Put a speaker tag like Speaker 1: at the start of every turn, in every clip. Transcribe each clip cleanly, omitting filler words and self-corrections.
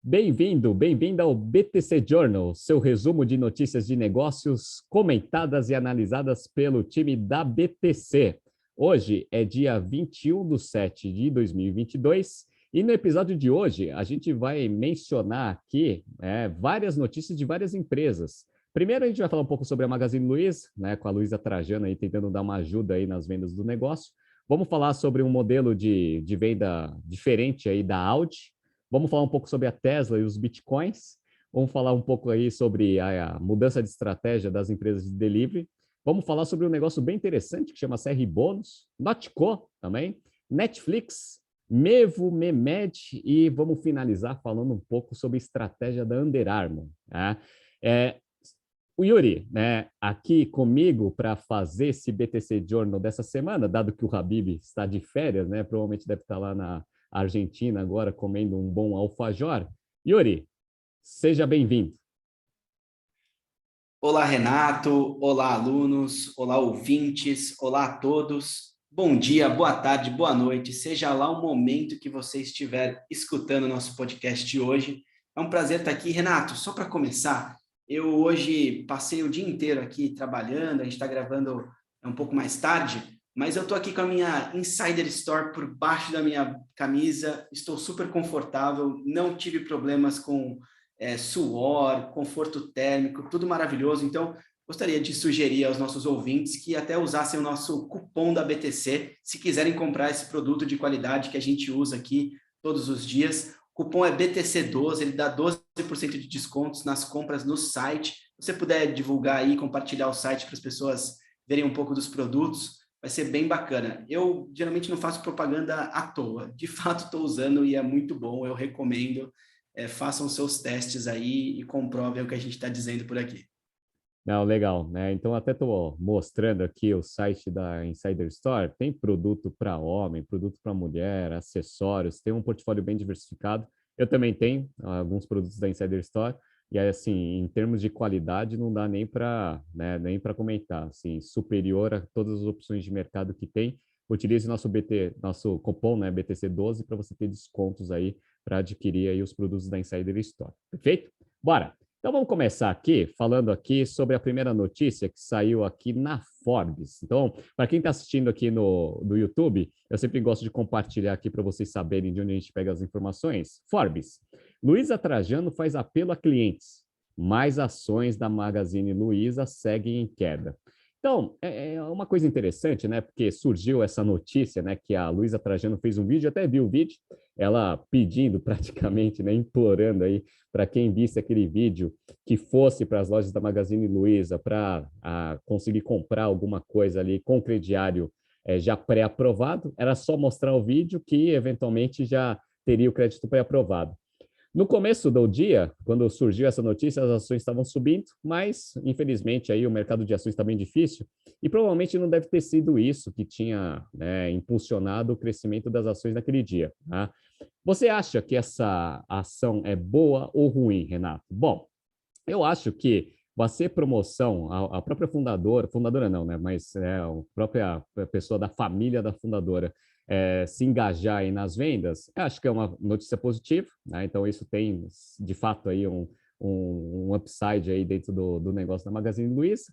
Speaker 1: Bem-vindo ao BTC Journal, seu resumo de notícias de negócios comentadas e analisadas pelo time da BTC. Hoje é dia 21/7 de 2022 e no episódio de hoje a gente vai mencionar aqui várias notícias de várias empresas. Primeiro a gente vai falar um pouco sobre a Magazine Luiza, com a Luiza Trajano aí tentando dar uma ajuda aí nas vendas do negócio. Vamos falar sobre um modelo de venda diferente aí da Audi. Vamos falar um pouco sobre a Tesla e os Bitcoins. Vamos falar um pouco aí sobre a mudança de estratégia das empresas de delivery. Vamos falar sobre um negócio bem interessante que chama CR Bônus, Notco também, Netflix, Mevo, Memed e vamos finalizar falando um pouco sobre a estratégia da Under Armour. Tá? O Yuri, aqui comigo para fazer esse BTC Journal dessa semana, dado que o Habib está de férias, provavelmente deve estar lá na Argentina agora comendo um bom alfajor. Yuri, seja bem-vindo.
Speaker 2: Olá, Renato. Olá, alunos. Olá, ouvintes. Olá a todos. Bom dia, boa tarde, boa noite. Seja lá o momento que você estiver escutando o nosso podcast de hoje. É um prazer estar aqui. Renato, só para começar, eu hoje passei o dia inteiro aqui trabalhando, a gente está gravando um pouco mais tarde, mas eu estou aqui com a minha Insider Store por baixo da minha camisa, estou super confortável, não tive problemas com suor, conforto térmico, tudo maravilhoso. Então, gostaria de sugerir aos nossos ouvintes que até usassem o nosso cupom da BTC, se quiserem comprar esse produto de qualidade que a gente usa aqui todos os dias. O cupom é BTC12, ele dá 12% de descontos nas compras no site. Se você puder divulgar aí, compartilhar o site para as pessoas verem um pouco dos produtos, vai ser bem bacana. Eu geralmente não faço propaganda à toa. De fato, estou usando e é muito bom, eu recomendo. Façam seus testes aí e comprovem o que a gente está dizendo por aqui.
Speaker 1: Não, legal, Então, até estou mostrando aqui o site da Insider Store. Tem produto para homem, produto para mulher, acessórios, tem um portfólio bem diversificado. Eu também tenho alguns produtos da Insider Store. E aí, assim, em termos de qualidade, não dá nem para comentar. Assim, superior a todas as opções de mercado que tem. Utilize nosso cupom, BTC12, para você ter descontos aí para adquirir aí os produtos da Insider Store. Perfeito? Bora! Então vamos começar aqui falando aqui sobre a primeira notícia que saiu aqui na Forbes. Então, para quem está assistindo aqui no YouTube, eu sempre gosto de compartilhar aqui para vocês saberem de onde a gente pega as informações. Forbes. Luiza Trajano faz apelo a clientes. Mais ações da Magazine Luiza seguem em queda. Então, é uma coisa interessante, Porque surgiu essa notícia, Que a Luiza Trajano fez um vídeo, até vi o vídeo, ela pedindo praticamente, implorando aí para quem visse aquele vídeo que fosse para as lojas da Magazine Luiza para conseguir comprar alguma coisa ali com crediário já pré-aprovado, era só mostrar o vídeo que eventualmente já teria o crédito pré-aprovado. No começo do dia, quando surgiu essa notícia, as ações estavam subindo, mas, infelizmente, aí o mercado de ações está bem difícil e provavelmente não deve ter sido isso que tinha impulsionado o crescimento das ações naquele dia. Tá? Você acha que essa ação é boa ou ruim, Renato? Bom, eu acho que fazer promoção, a própria fundadora não, Mas a própria pessoa da família da fundadora se engajar aí nas vendas, eu acho que é uma notícia positiva, Então isso tem, de fato, aí um upside aí dentro do negócio da Magazine Luiza.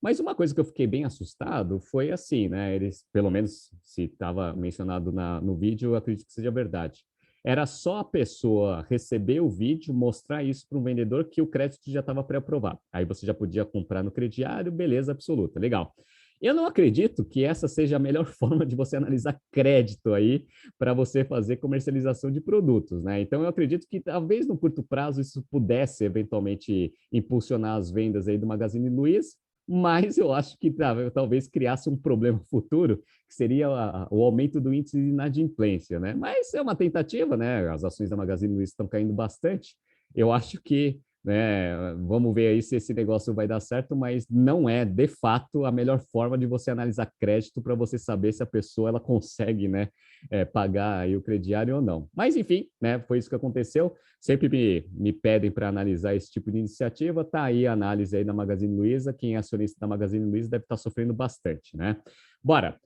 Speaker 1: Mas uma coisa que eu fiquei bem assustado foi assim, Eles, pelo menos, se estava mencionado no vídeo, eu acredito que seja verdade. Era só a pessoa receber o vídeo, mostrar isso para um vendedor que o crédito já estava pré-aprovado. Aí você já podia comprar no crediário, beleza absoluta, legal. Eu não acredito que essa seja a melhor forma de você analisar crédito aí para você fazer comercialização de produtos, Então eu acredito que talvez no curto prazo isso pudesse eventualmente impulsionar as vendas aí do Magazine Luiza, mas eu acho que talvez criasse um problema futuro, que seria o aumento do índice de inadimplência, Mas é uma tentativa, As ações da Magazine Luiza estão caindo bastante. Eu acho que, vamos ver aí se esse negócio vai dar certo, mas não é, de fato, a melhor forma de você analisar crédito para você saber se a pessoa ela consegue, pagar aí o crediário ou não. Mas, enfim, foi isso que aconteceu. Sempre me pedem para analisar esse tipo de iniciativa, tá aí a análise aí da Magazine Luiza. Quem é acionista da Magazine Luiza deve estar sofrendo bastante, Bora!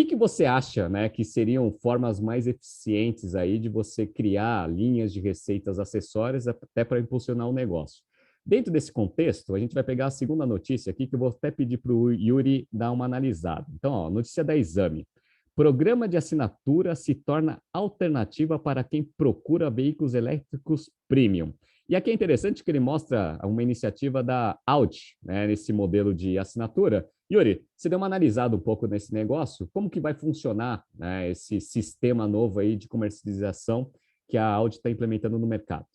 Speaker 1: que você acha, né, que seriam formas mais eficientes aí de você criar linhas de receitas acessórias até para impulsionar o negócio? Dentro desse contexto, a gente vai pegar a segunda notícia aqui, que eu vou até pedir para o Yuri dar uma analisada. Então, ó, notícia da Exame. Programa de assinatura se torna alternativa para quem procura veículos elétricos premium. E aqui é interessante que ele mostra uma iniciativa da Audi, né, nesse modelo de assinatura. Yuri, você deu uma analisada um pouco nesse negócio? Como que vai funcionar, né, esse sistema novo aí de comercialização que a Audi está implementando no mercado?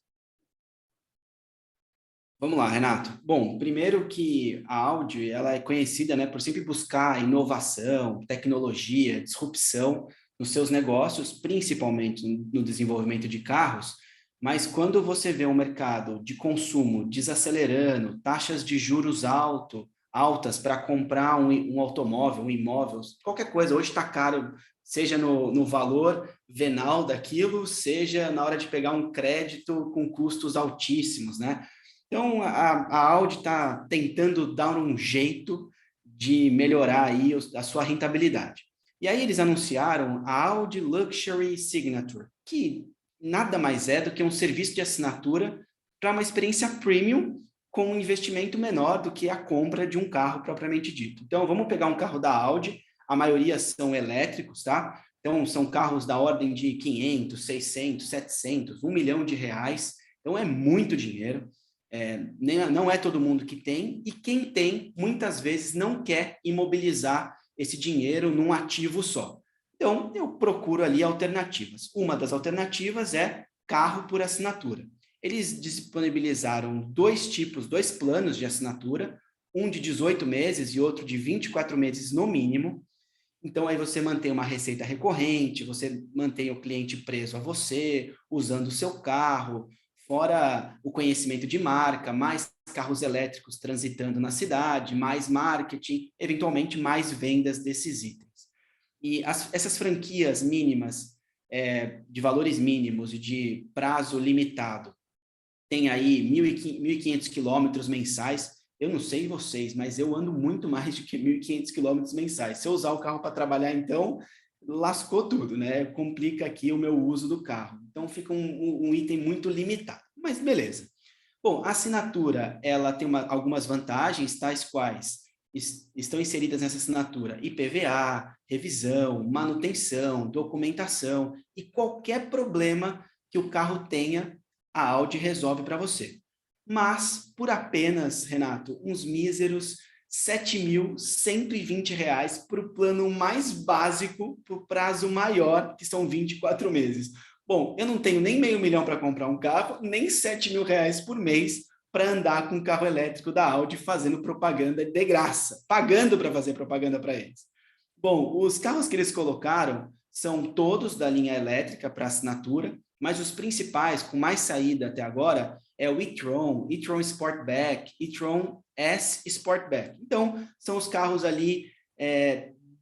Speaker 2: Vamos lá, Renato. Bom, primeiro que a Audi, ela é conhecida, né, por sempre buscar inovação, tecnologia, disrupção nos seus negócios, principalmente no desenvolvimento de carros, mas quando você vê um mercado de consumo desacelerando, taxas de juros altas para comprar um automóvel, um imóvel, qualquer coisa, hoje está caro, seja no valor venal daquilo, seja na hora de pegar um crédito com custos altíssimos, né? Então, a Audi está tentando dar um jeito de melhorar aí a sua rentabilidade. E aí eles anunciaram a Audi Luxury Signature, que nada mais é do que um serviço de assinatura para uma experiência premium com um investimento menor do que a compra de um carro propriamente dito. Então, vamos pegar um carro da Audi, a maioria são elétricos, tá? Então, são carros da ordem de 500, 600, 700, 1 milhão de reais. Então, é muito dinheiro. Não é todo mundo que tem, e quem tem, muitas vezes, não quer imobilizar esse dinheiro num ativo só. Então, eu procuro ali alternativas. Uma das alternativas é carro por assinatura. Eles disponibilizaram dois planos de assinatura, um de 18 meses e outro de 24 meses no mínimo. Então, aí você mantém uma receita recorrente, você mantém o cliente preso a você, usando o seu carro, fora o conhecimento de marca, mais carros elétricos transitando na cidade, mais marketing, eventualmente mais vendas desses itens. E essas franquias mínimas, de valores mínimos e de prazo limitado, tem aí 1.500 quilômetros mensais. Eu não sei vocês, mas eu ando muito mais do que 1.500 quilômetros mensais. Se eu usar o carro para trabalhar, então, lascou tudo, né? Complica aqui o meu uso do carro. Então, fica um item muito limitado. Mas beleza. Bom, a assinatura, ela tem algumas vantagens, tais quais estão inseridas nessa assinatura IPVA, revisão, manutenção, documentação e qualquer problema que o carro tenha, a Audi resolve para você. Mas, por apenas, Renato, uns míseros R$ 7.120 para o plano mais básico, para o prazo maior, que são 24 meses. Bom, eu não tenho nem R$ 500.000 para comprar um carro, nem R$ 7.000 por mês para andar com um carro elétrico da Audi fazendo propaganda de graça, pagando para fazer propaganda para eles. Bom, os carros que eles colocaram são todos da linha elétrica para assinatura, mas os principais, com mais saída até agora, é o e-tron, e-tron Sportback, e-tron S Sportback. Então, são os carros ali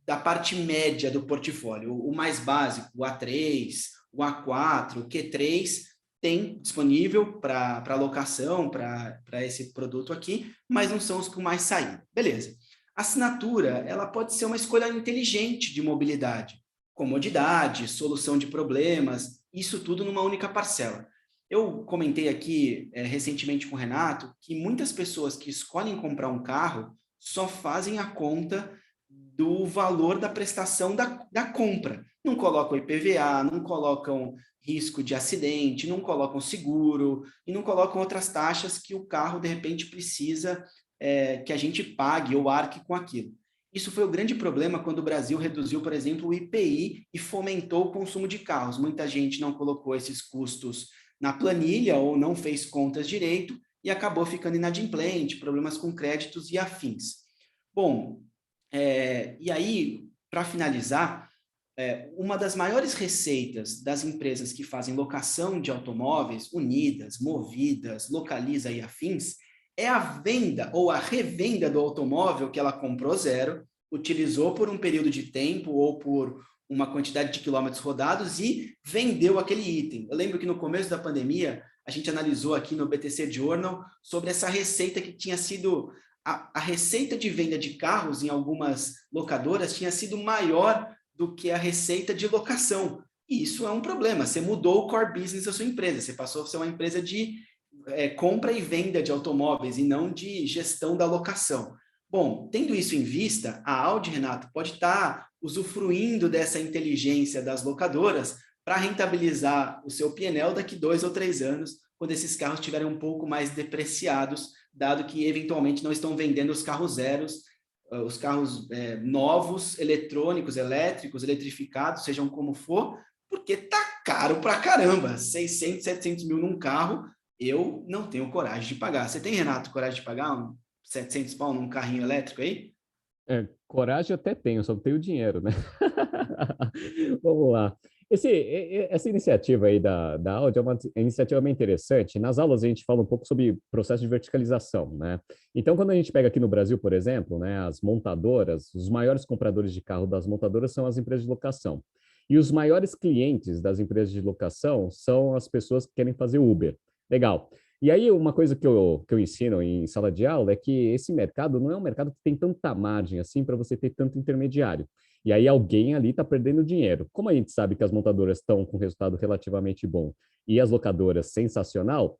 Speaker 2: da parte média do portfólio. O mais básico, o A3, o A4, o Q3, tem disponível para locação, para esse produto aqui, mas não são os com mais saída. Beleza. A assinatura, ela pode ser uma escolha inteligente de mobilidade, comodidade, solução de problemas, isso tudo numa única parcela. Eu comentei aqui recentemente com o Renato que muitas pessoas que escolhem comprar um carro só fazem a conta do valor da prestação da compra. Não colocam IPVA, não colocam risco de acidente, não colocam seguro e não colocam outras taxas que o carro, de repente, precisa que a gente pague ou arque com aquilo. Isso foi o grande problema quando o Brasil reduziu, por exemplo, o IPI e fomentou o consumo de carros. Muita gente não colocou esses custos na planilha ou não fez contas direito e acabou ficando inadimplente, problemas com créditos e afins. Bom, e aí, para finalizar, uma das maiores receitas das empresas que fazem locação de automóveis, Unidas, Movidas, Localiza e afins, é a venda ou a revenda do automóvel que ela comprou zero, utilizou por um período de tempo ou por uma quantidade de quilômetros rodados e vendeu aquele item. Eu lembro que no começo da pandemia, a gente analisou aqui no BTC Journal sobre essa receita que tinha sido... A receita de venda de carros em algumas locadoras tinha sido maior do que a receita de locação. E isso é um problema. Você mudou o core business da sua empresa. Você passou a ser uma empresa de compra e venda de automóveis e não de gestão da locação. Bom, tendo isso em vista, a Audi, Renato, pode estar usufruindo dessa inteligência das locadoras para rentabilizar o seu P&L daqui 2 ou 3 anos, quando esses carros estiverem um pouco mais depreciados, dado que eventualmente não estão vendendo os carros zeros, os carros novos, eletrônicos, elétricos, eletrificados, sejam como for, porque tá caro pra caramba. 600, 700 mil num carro, eu não tenho coragem de pagar. Você tem, Renato, coragem de pagar 700 pau num carrinho elétrico aí?
Speaker 1: Coragem eu até tenho, só não tenho dinheiro, né? Vamos lá. Essa iniciativa aí da Audi é uma iniciativa bem interessante. Nas aulas a gente fala um pouco sobre processo de verticalização, né? Então, quando a gente pega aqui no Brasil, por exemplo, né, as montadoras, os maiores compradores de carro das montadoras são as empresas de locação. E os maiores clientes das empresas de locação são as pessoas que querem fazer Uber. Legal. E aí, uma coisa que eu ensino em sala de aula é que esse mercado não é um mercado que tem tanta margem assim para você ter tanto intermediário. E aí alguém ali está perdendo dinheiro. Como a gente sabe que as montadoras estão com resultado relativamente bom e as locadoras sensacional,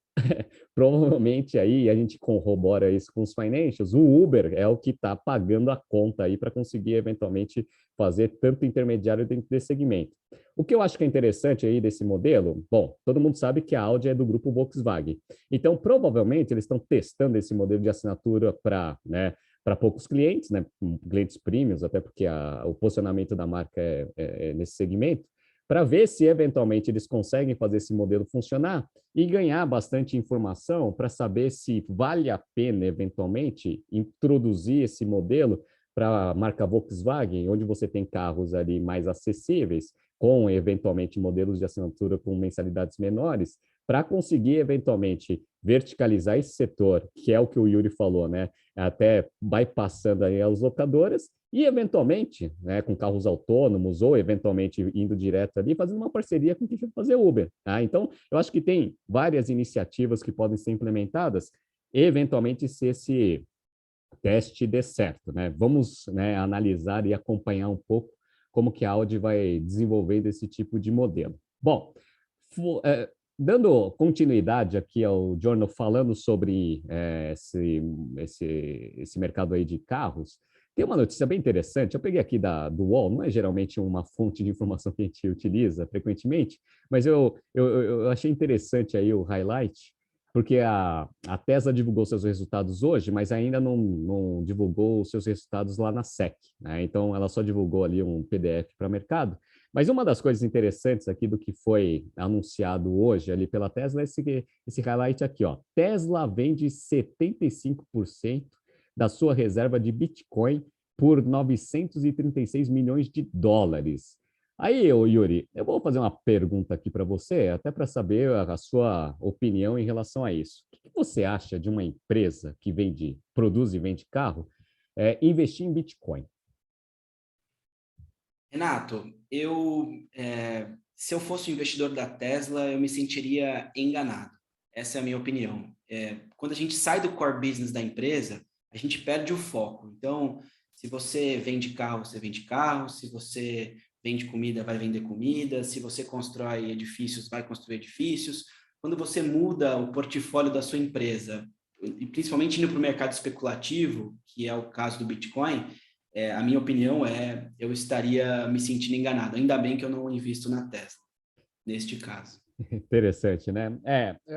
Speaker 1: provavelmente aí a gente corrobora isso com os financials, o Uber é o que está pagando a conta aí para conseguir eventualmente fazer tanto intermediário dentro desse segmento. O que eu acho que é interessante aí desse modelo, bom, todo mundo sabe que a Audi é do grupo Volkswagen. Então, provavelmente, eles estão testando esse modelo de assinatura para, né, para poucos clientes, né, clientes premiums, até porque o posicionamento da marca é nesse segmento, para ver se eventualmente eles conseguem fazer esse modelo funcionar e ganhar bastante informação para saber se vale a pena eventualmente introduzir esse modelo para a marca Volkswagen, onde você tem carros ali mais acessíveis, com eventualmente modelos de assinatura com mensalidades menores, para conseguir eventualmente verticalizar esse setor, que é o que o Yuri falou, né? Até bypassando aí as locadoras e eventualmente, né, com carros autônomos ou eventualmente indo direto ali, fazendo uma parceria com quem for fazer Uber. Tá? Então, eu acho que tem várias iniciativas que podem ser implementadas, eventualmente se esse teste dê certo, né? Vamos, né, analisar e acompanhar um pouco como que a Audi vai desenvolvendo esse tipo de modelo. Bom, dando continuidade aqui ao Jornal falando sobre esse mercado aí de carros, tem uma notícia bem interessante. Eu peguei aqui do UOL, não é geralmente uma fonte de informação que a gente utiliza frequentemente, mas eu achei interessante aí o highlight, porque a Tesla divulgou seus resultados hoje, mas ainda não divulgou os seus resultados lá na SEC, né? Então, ela só divulgou ali um PDF para mercado. Mas uma das coisas interessantes aqui do que foi anunciado hoje ali pela Tesla é esse highlight aqui, ó. Tesla vende 75% da sua reserva de Bitcoin por 936 milhões de dólares. Aí, Yuri, eu vou fazer uma pergunta aqui para você, até para saber a sua opinião em relação a isso. O que você acha de uma empresa que produz e vende carro, investir em Bitcoin?
Speaker 2: Renato, se eu fosse um investidor da Tesla, eu me sentiria enganado. Essa é a minha opinião. Quando a gente sai do core business da empresa, a gente perde o foco. Então, se você vende carro, você vende carro. Se você vende comida, vai vender comida. Se você constrói edifícios, vai construir edifícios. Quando você muda o portfólio da sua empresa, e principalmente indo para o mercado especulativo, que é o caso do Bitcoin, a minha opinião eu estaria me sentindo enganado. Ainda bem que eu não invisto na Tesla, neste caso.
Speaker 1: Interessante, né?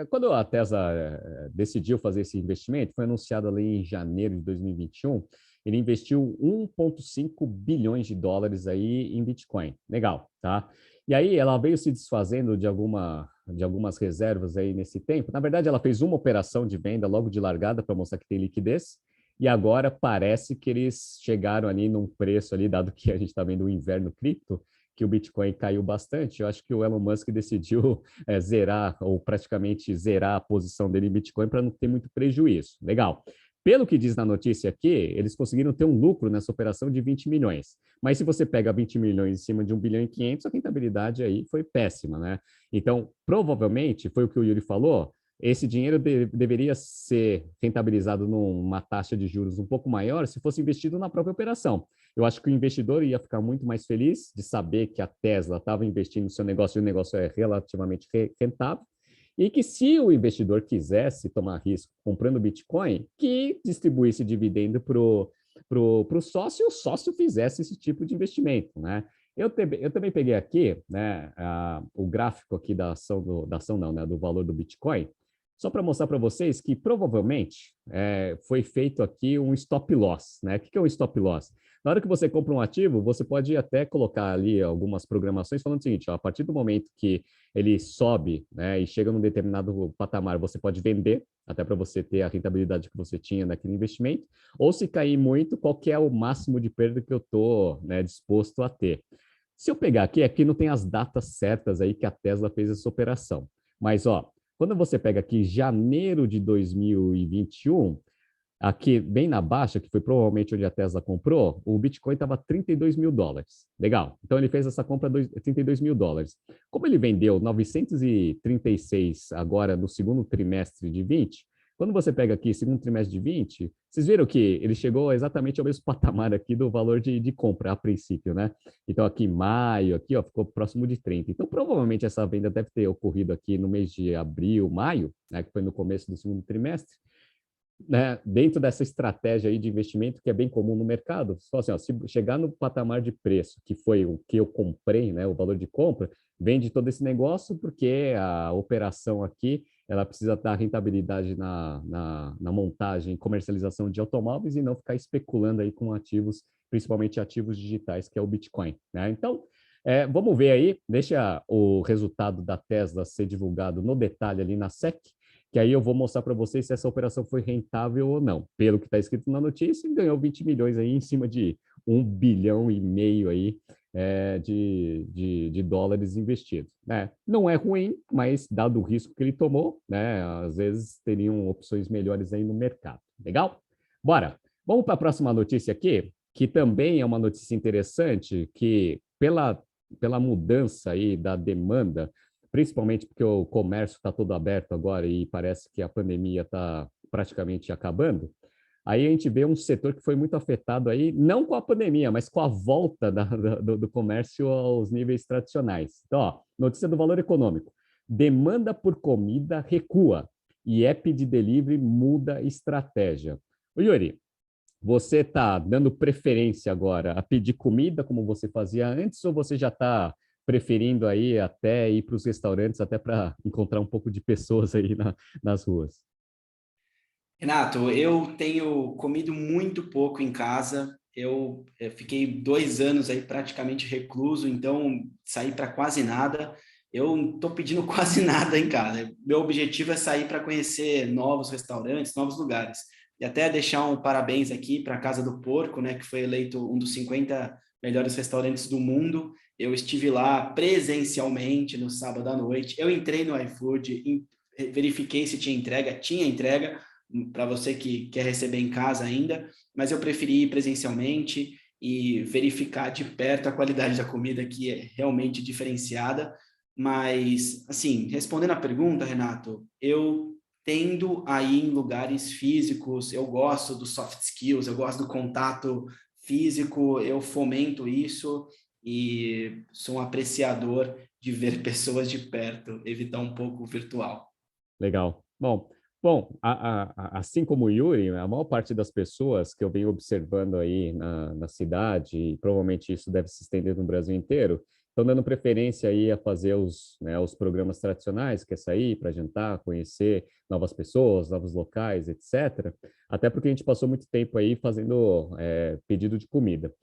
Speaker 1: Quando a Tesla decidiu fazer esse investimento, foi anunciado ali em janeiro de 2021, ele investiu 1,5 bilhões de dólares aí em Bitcoin. Legal, tá? E aí ela veio se desfazendo de algumas reservas aí nesse tempo. Na verdade, ela fez uma operação de venda logo de largada para mostrar que tem liquidez. E agora parece que eles chegaram ali num preço ali, dado que a gente está vendo o inverno cripto, que o Bitcoin caiu bastante. Eu acho que o Elon Musk decidiu zerar, ou praticamente zerar a posição dele em Bitcoin para não ter muito prejuízo. Legal. Pelo que diz na notícia aqui, eles conseguiram ter um lucro nessa operação de 20 milhões. Mas se você pega 20 milhões em cima de 1 bilhão e 500, a rentabilidade aí foi péssima, né? Então, provavelmente, foi o que o Yuri falou, esse dinheiro deveria ser rentabilizado numa taxa de juros um pouco maior se fosse investido na própria operação. Eu acho que o investidor ia ficar muito mais feliz de saber que a Tesla estava investindo no seu negócio e o negócio é relativamente rentável, e que se o investidor quisesse tomar risco comprando Bitcoin, que distribuísse dividendo para o sócio e o sócio fizesse esse tipo de investimento, né? Eu também peguei aqui, né, o gráfico aqui da ação, da ação não, né, do valor do Bitcoin, só para mostrar para vocês que provavelmente foi feito aqui um stop loss, né? O que é um stop loss? Na hora que você compra um ativo, você pode até colocar ali algumas programações falando o seguinte, ó, a partir do momento que ele sobe, né, e chega num determinado patamar, você pode vender, até para você ter a rentabilidade que você tinha naquele investimento, ou se cair muito, qual que é o máximo de perda que eu estou, né, disposto a ter. Se eu pegar aqui, aqui não tem as datas certas aí que a Tesla fez essa operação, mas ó, quando você pega aqui janeiro de 2021, aqui bem na baixa, que foi provavelmente onde a Tesla comprou, o Bitcoin estava US$ 32 mil. Legal. Então ele fez essa compra de US$ 32 mil. Como ele vendeu 936 agora no segundo trimestre de 20, quando você pega aqui segundo trimestre de 20, vocês viram que ele chegou exatamente ao mesmo patamar aqui do valor de compra a princípio, né? Então aqui em maio, aqui ó, ficou próximo de 30. Então provavelmente essa venda deve ter ocorrido aqui no mês de abril, maio, né, que foi no começo do segundo trimestre, né, dentro dessa estratégia aí de investimento que é bem comum no mercado, só assim, ó, se chegar no patamar de preço, que foi o que eu comprei, né, o valor de compra, vende todo esse negócio porque a operação aqui, ela precisa dar rentabilidade na montagem e comercialização de automóveis e não ficar especulando aí com ativos, principalmente ativos digitais, que é o Bitcoin, né? Então, vamos ver aí, deixa o resultado da Tesla ser divulgado no detalhe ali na SEC, que aí eu vou mostrar para vocês se essa operação foi rentável ou não. Pelo que está escrito na notícia, ganhou 20 milhões aí em cima de 1,5 bilhão aí de dólares investidos. Né? Não é ruim, mas dado o risco que ele tomou, né, às vezes teriam opções melhores aí no mercado. Legal? Bora! Vamos para a próxima notícia aqui, que também é uma notícia interessante, que pela mudança aí da demanda, principalmente porque o comércio está todo aberto agora e parece que a pandemia está praticamente acabando, aí a gente vê um setor que foi muito afetado aí, não com a pandemia, mas com a volta do comércio aos níveis tradicionais. Então, ó, notícia do Valor Econômico. Demanda por comida recua e app de delivery muda estratégia. Ô, Yuri, você está dando preferência agora a pedir comida como você fazia antes, ou você já está preferindo aí até ir para os restaurantes, até para encontrar um pouco de pessoas aí nas ruas?
Speaker 2: Renato, eu tenho comido muito pouco em casa. Eu fiquei 2 anos aí praticamente recluso, então saí para quase nada. Eu não estou pedindo quase nada em casa. Meu objetivo é sair para conhecer novos restaurantes, novos lugares. E até deixar um parabéns aqui para a Casa do Porco, né, que foi eleito um dos 50 melhores restaurantes do mundo. Eu estive lá presencialmente no sábado à noite. Eu entrei no iFood, verifiquei se tinha entrega para você que quer receber em casa ainda, mas eu preferi ir presencialmente e verificar de perto a qualidade da comida, que é realmente diferenciada. Mas, assim, respondendo a pergunta, Renato, eu tendo a ir em lugares físicos, eu gosto dos soft skills, eu gosto do contato físico, eu fomento isso e sou um apreciador de ver pessoas de perto, evitar um pouco o virtual.
Speaker 1: Legal. Bom, assim como o Yuri, a maior parte das pessoas que eu venho observando aí na cidade, e provavelmente isso deve se estender no Brasil inteiro, estão dando preferência aí a fazer os programas tradicionais, que é sair para jantar, conhecer novas pessoas, novos locais, etc. Até porque a gente passou muito tempo aí fazendo pedido de comida.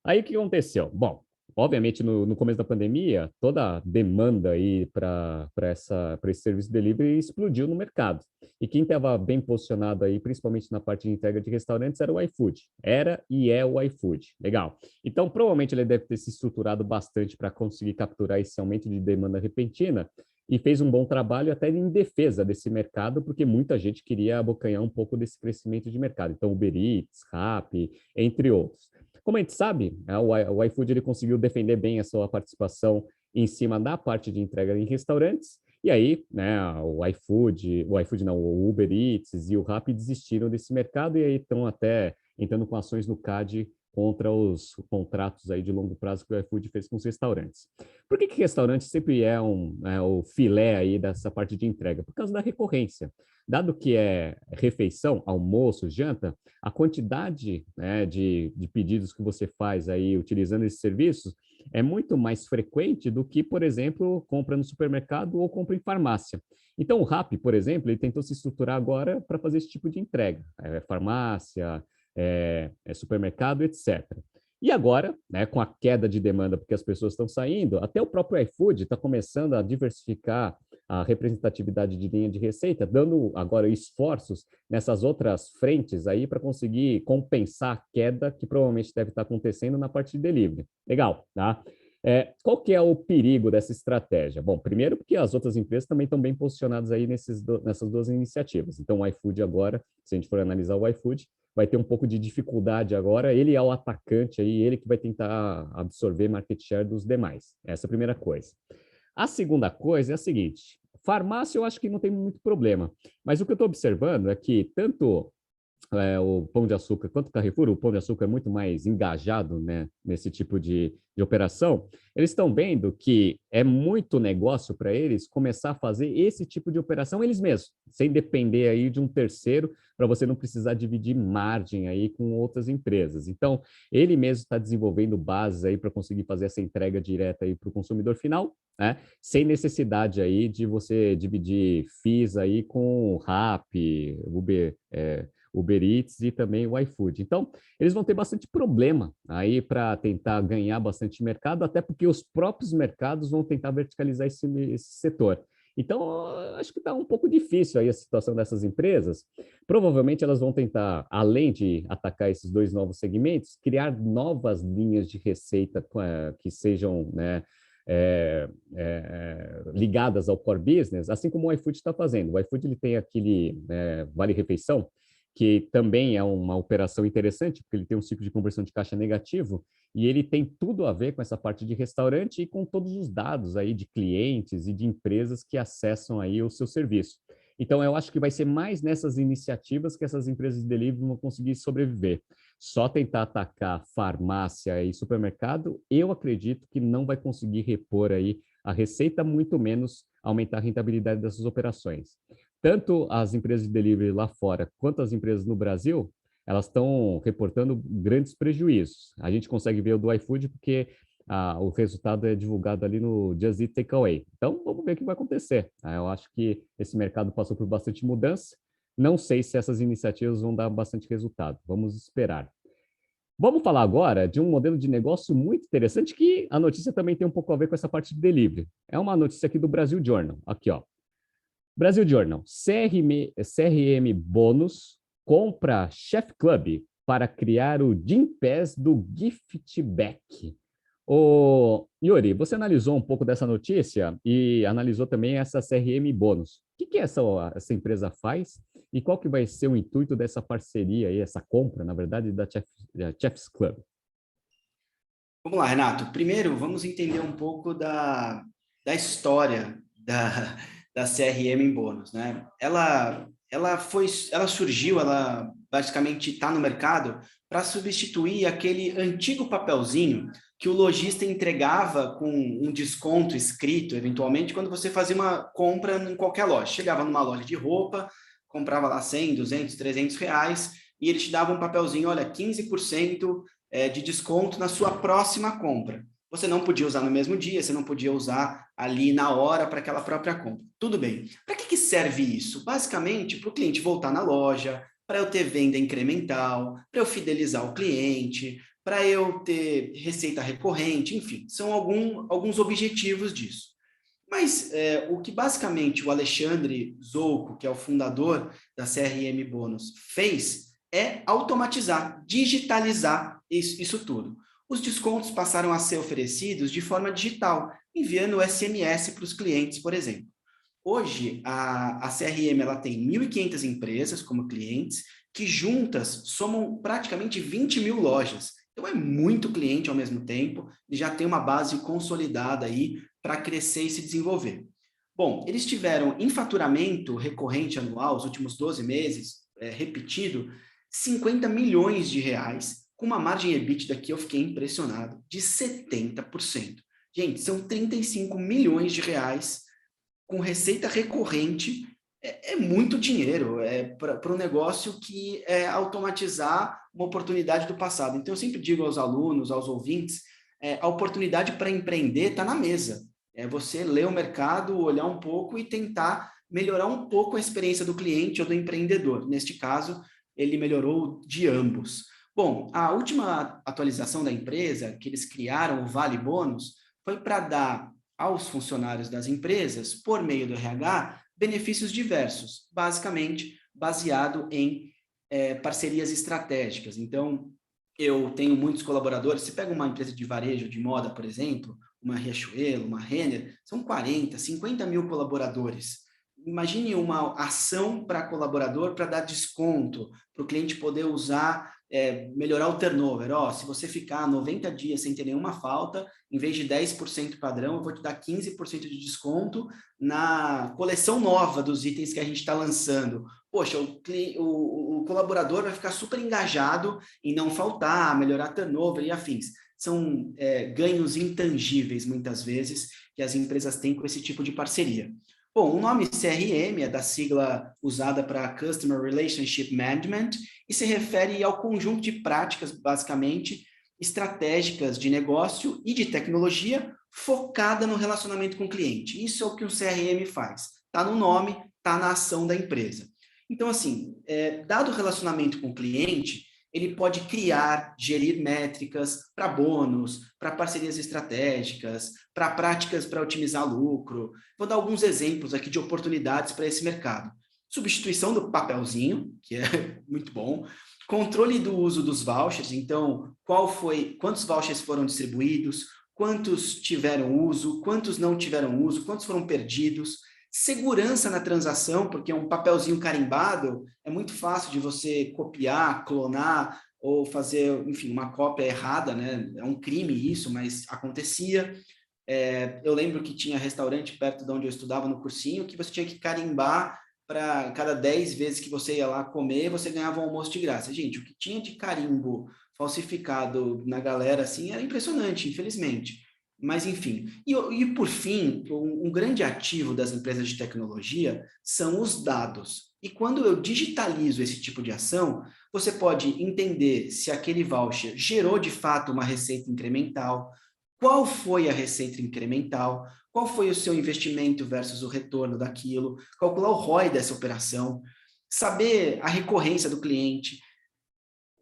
Speaker 1: Aí o que aconteceu? Bom, obviamente no começo da pandemia, toda a demanda aí para esse serviço de delivery explodiu no mercado. E quem estava bem posicionado aí, principalmente na parte de entrega de restaurantes, era o iFood. Era e é o iFood. Legal. Então, provavelmente ele deve ter se estruturado bastante para conseguir capturar esse aumento de demanda repentina e fez um bom trabalho até em defesa desse mercado, porque muita gente queria abocanhar um pouco desse crescimento de mercado. Então, Uber Eats, Rappi, entre outros. Como a gente sabe, o iFood ele conseguiu defender bem a sua participação em cima da parte de entrega em restaurantes, e aí, né, o iFood não, o Uber Eats e o Rappi desistiram desse mercado e aí estão até entrando com ações no CAD contra os contratos aí de longo prazo que o iFood fez com os restaurantes. Por que restaurante sempre é o filé aí dessa parte de entrega? Por causa da recorrência. Dado que é refeição, almoço, janta, a quantidade, né, de pedidos que você faz aí utilizando esses serviços é muito mais frequente do que, por exemplo, compra no supermercado ou compra em farmácia. Então, o Rappi, por exemplo, ele tentou se estruturar agora para fazer esse tipo de entrega. Farmácia, supermercado, etc. E agora, né, com a queda de demanda, porque as pessoas estão saindo, até o próprio iFood está começando a diversificar a representatividade de linha de receita, dando agora esforços nessas outras frentes aí para conseguir compensar a queda que provavelmente deve estar acontecendo na parte de delivery. Legal, tá? Qual que é o perigo dessa estratégia? Bom, primeiro porque as outras empresas também estão bem posicionadas aí nessas duas iniciativas. Então, o iFood agora, se a gente for analisar o iFood, vai ter um pouco de dificuldade agora. Ele é o atacante aí, ele que vai tentar absorver market share dos demais. Essa é a primeira coisa. A segunda coisa é a seguinte: farmácia eu acho que não tem muito problema, mas o que eu estou observando é que tanto o Pão de Açúcar quanto o Carrefour, o Pão de Açúcar é muito mais engajado, né, nesse tipo de operação. Eles estão vendo que é muito negócio para eles começar a fazer esse tipo de operação eles mesmos, sem depender aí de um terceiro, para você não precisar dividir margem aí com outras empresas. Então, ele mesmo está desenvolvendo bases aí para conseguir fazer essa entrega direta aí para o consumidor final, né, sem necessidade aí de você dividir FIIs aí com Rappi, Uber Eats e também o iFood. Então, eles vão ter bastante problema aí para tentar ganhar bastante mercado, até porque os próprios mercados vão tentar verticalizar esse setor. Então, acho que está um pouco difícil aí a situação dessas empresas. Provavelmente elas vão tentar, além de atacar esses dois novos segmentos, criar novas linhas de receita que sejam, né, ligadas ao core business, assim como o iFood está fazendo. O iFood ele tem aquele vale-refeição, que também é uma operação interessante, porque ele tem um ciclo de conversão de caixa negativo, e ele tem tudo a ver com essa parte de restaurante e com todos os dados aí de clientes e de empresas que acessam aí o seu serviço. Então, eu acho que vai ser mais nessas iniciativas que essas empresas de delivery vão conseguir sobreviver. Só tentar atacar farmácia e supermercado, eu acredito que não vai conseguir repor aí a receita, muito menos aumentar a rentabilidade dessas operações. Tanto as empresas de delivery lá fora quanto as empresas no Brasil, elas estão reportando grandes prejuízos. A gente consegue ver o do iFood porque o resultado é divulgado ali no Just Eat Takeaway. Então, vamos ver o que vai acontecer. Eu acho que esse mercado passou por bastante mudança. Não sei se essas iniciativas vão dar bastante resultado. Vamos esperar. Vamos falar agora de um modelo de negócio muito interessante que a notícia também tem um pouco a ver com essa parte de delivery. É uma notícia aqui do Brasil Journal. Aqui, ó. Brasil Journal, CRM Bônus compra Chef Club para criar o Gympass do Giftback. Ô, Yuri, você analisou um pouco dessa notícia e analisou também essa CRM Bônus. O que essa empresa faz e qual que vai ser o intuito dessa parceria aí, essa compra, na verdade, da Chef's Club?
Speaker 2: Vamos lá, Renato. Primeiro, vamos entender um pouco da história da CRM Bônus, né? Ela surgiu, ela basicamente está no mercado para substituir aquele antigo papelzinho que o lojista entregava com um desconto escrito, eventualmente, quando você fazia uma compra em qualquer loja. Chegava numa loja de roupa, comprava lá 100, 200, 300 reais, e ele te dava um papelzinho, olha, 15% de desconto na sua próxima compra. Você não podia usar no mesmo dia, você não podia usar ali na hora para aquela própria compra. Tudo bem. Para que serve isso? Basicamente, para o cliente voltar na loja, para eu ter venda incremental, para eu fidelizar o cliente, para eu ter receita recorrente, enfim, são alguns objetivos disso. Mas o que basicamente o Alexandre Zouco, que é o fundador da CRM Bônus, fez é automatizar, digitalizar isso tudo. Os descontos passaram a ser oferecidos de forma digital, enviando SMS para os clientes, por exemplo. Hoje, a CRM ela tem 1.500 empresas como clientes, que juntas somam praticamente 20 mil lojas. Então, é muito cliente ao mesmo tempo e já tem uma base consolidada aí para crescer e se desenvolver. Bom, eles tiveram em faturamento recorrente anual, os últimos 12 meses, repetido, 50 milhões de reais, com uma margem EBITDA que eu fiquei impressionado, de 70%. Gente, são 35 milhões de reais com receita recorrente. É muito dinheiro para um negócio que é automatizar uma oportunidade do passado. Então, eu sempre digo aos alunos, aos ouvintes, a oportunidade para empreender está na mesa. É você ler o mercado, olhar um pouco e tentar melhorar um pouco a experiência do cliente ou do empreendedor. Neste caso, ele melhorou de ambos. Bom, a última atualização da empresa, que eles criaram, o Vale Bônus, foi para dar aos funcionários das empresas, por meio do RH, benefícios diversos, basicamente baseado em parcerias estratégicas. Então, eu tenho muitos colaboradores, você pega uma empresa de varejo de moda, por exemplo, uma Riachuelo, uma Renner, são 40, 50 mil colaboradores. Imagine uma ação para colaborador para dar desconto, para o cliente poder usar, melhorar o turnover. Se você ficar 90 dias sem ter nenhuma falta, em vez de 10% padrão, eu vou te dar 15% de desconto na coleção nova dos itens que a gente está lançando. Poxa, o colaborador vai ficar super engajado em não faltar, melhorar turnover e afins. São ganhos intangíveis, muitas vezes, que as empresas têm com esse tipo de parceria. Bom, o nome CRM é da sigla usada para Customer Relationship Management e se refere ao conjunto de práticas, basicamente, estratégicas de negócio e de tecnologia focada no relacionamento com o cliente. Isso é o que o CRM faz. Está no nome, está na ação da empresa. Então, assim, dado o relacionamento com o cliente, ele pode criar, gerir métricas para bônus, para parcerias estratégicas, para práticas para otimizar lucro. Vou dar alguns exemplos aqui de oportunidades para esse mercado. Substituição do papelzinho, que é muito bom. Controle do uso dos vouchers, então, quantos vouchers foram distribuídos, quantos tiveram uso, quantos não tiveram uso, quantos foram perdidos. Segurança na transação, porque um papelzinho carimbado é muito fácil de você copiar, clonar ou fazer, enfim, uma cópia errada, né? É um crime isso, mas acontecia. Eu lembro que tinha restaurante perto de onde eu estudava no cursinho que você tinha que carimbar para cada 10 vezes que você ia lá comer, você ganhava um almoço de graça. Gente, o que tinha de carimbo falsificado na galera, assim, era impressionante, infelizmente. Mas, enfim. E por fim, um grande ativo das empresas de tecnologia são os dados. E quando eu digitalizo esse tipo de ação, você pode entender se aquele voucher gerou, de fato, uma receita incremental, qual foi a receita incremental, qual foi o seu investimento versus o retorno daquilo, calcular o ROI dessa operação, saber a recorrência do cliente.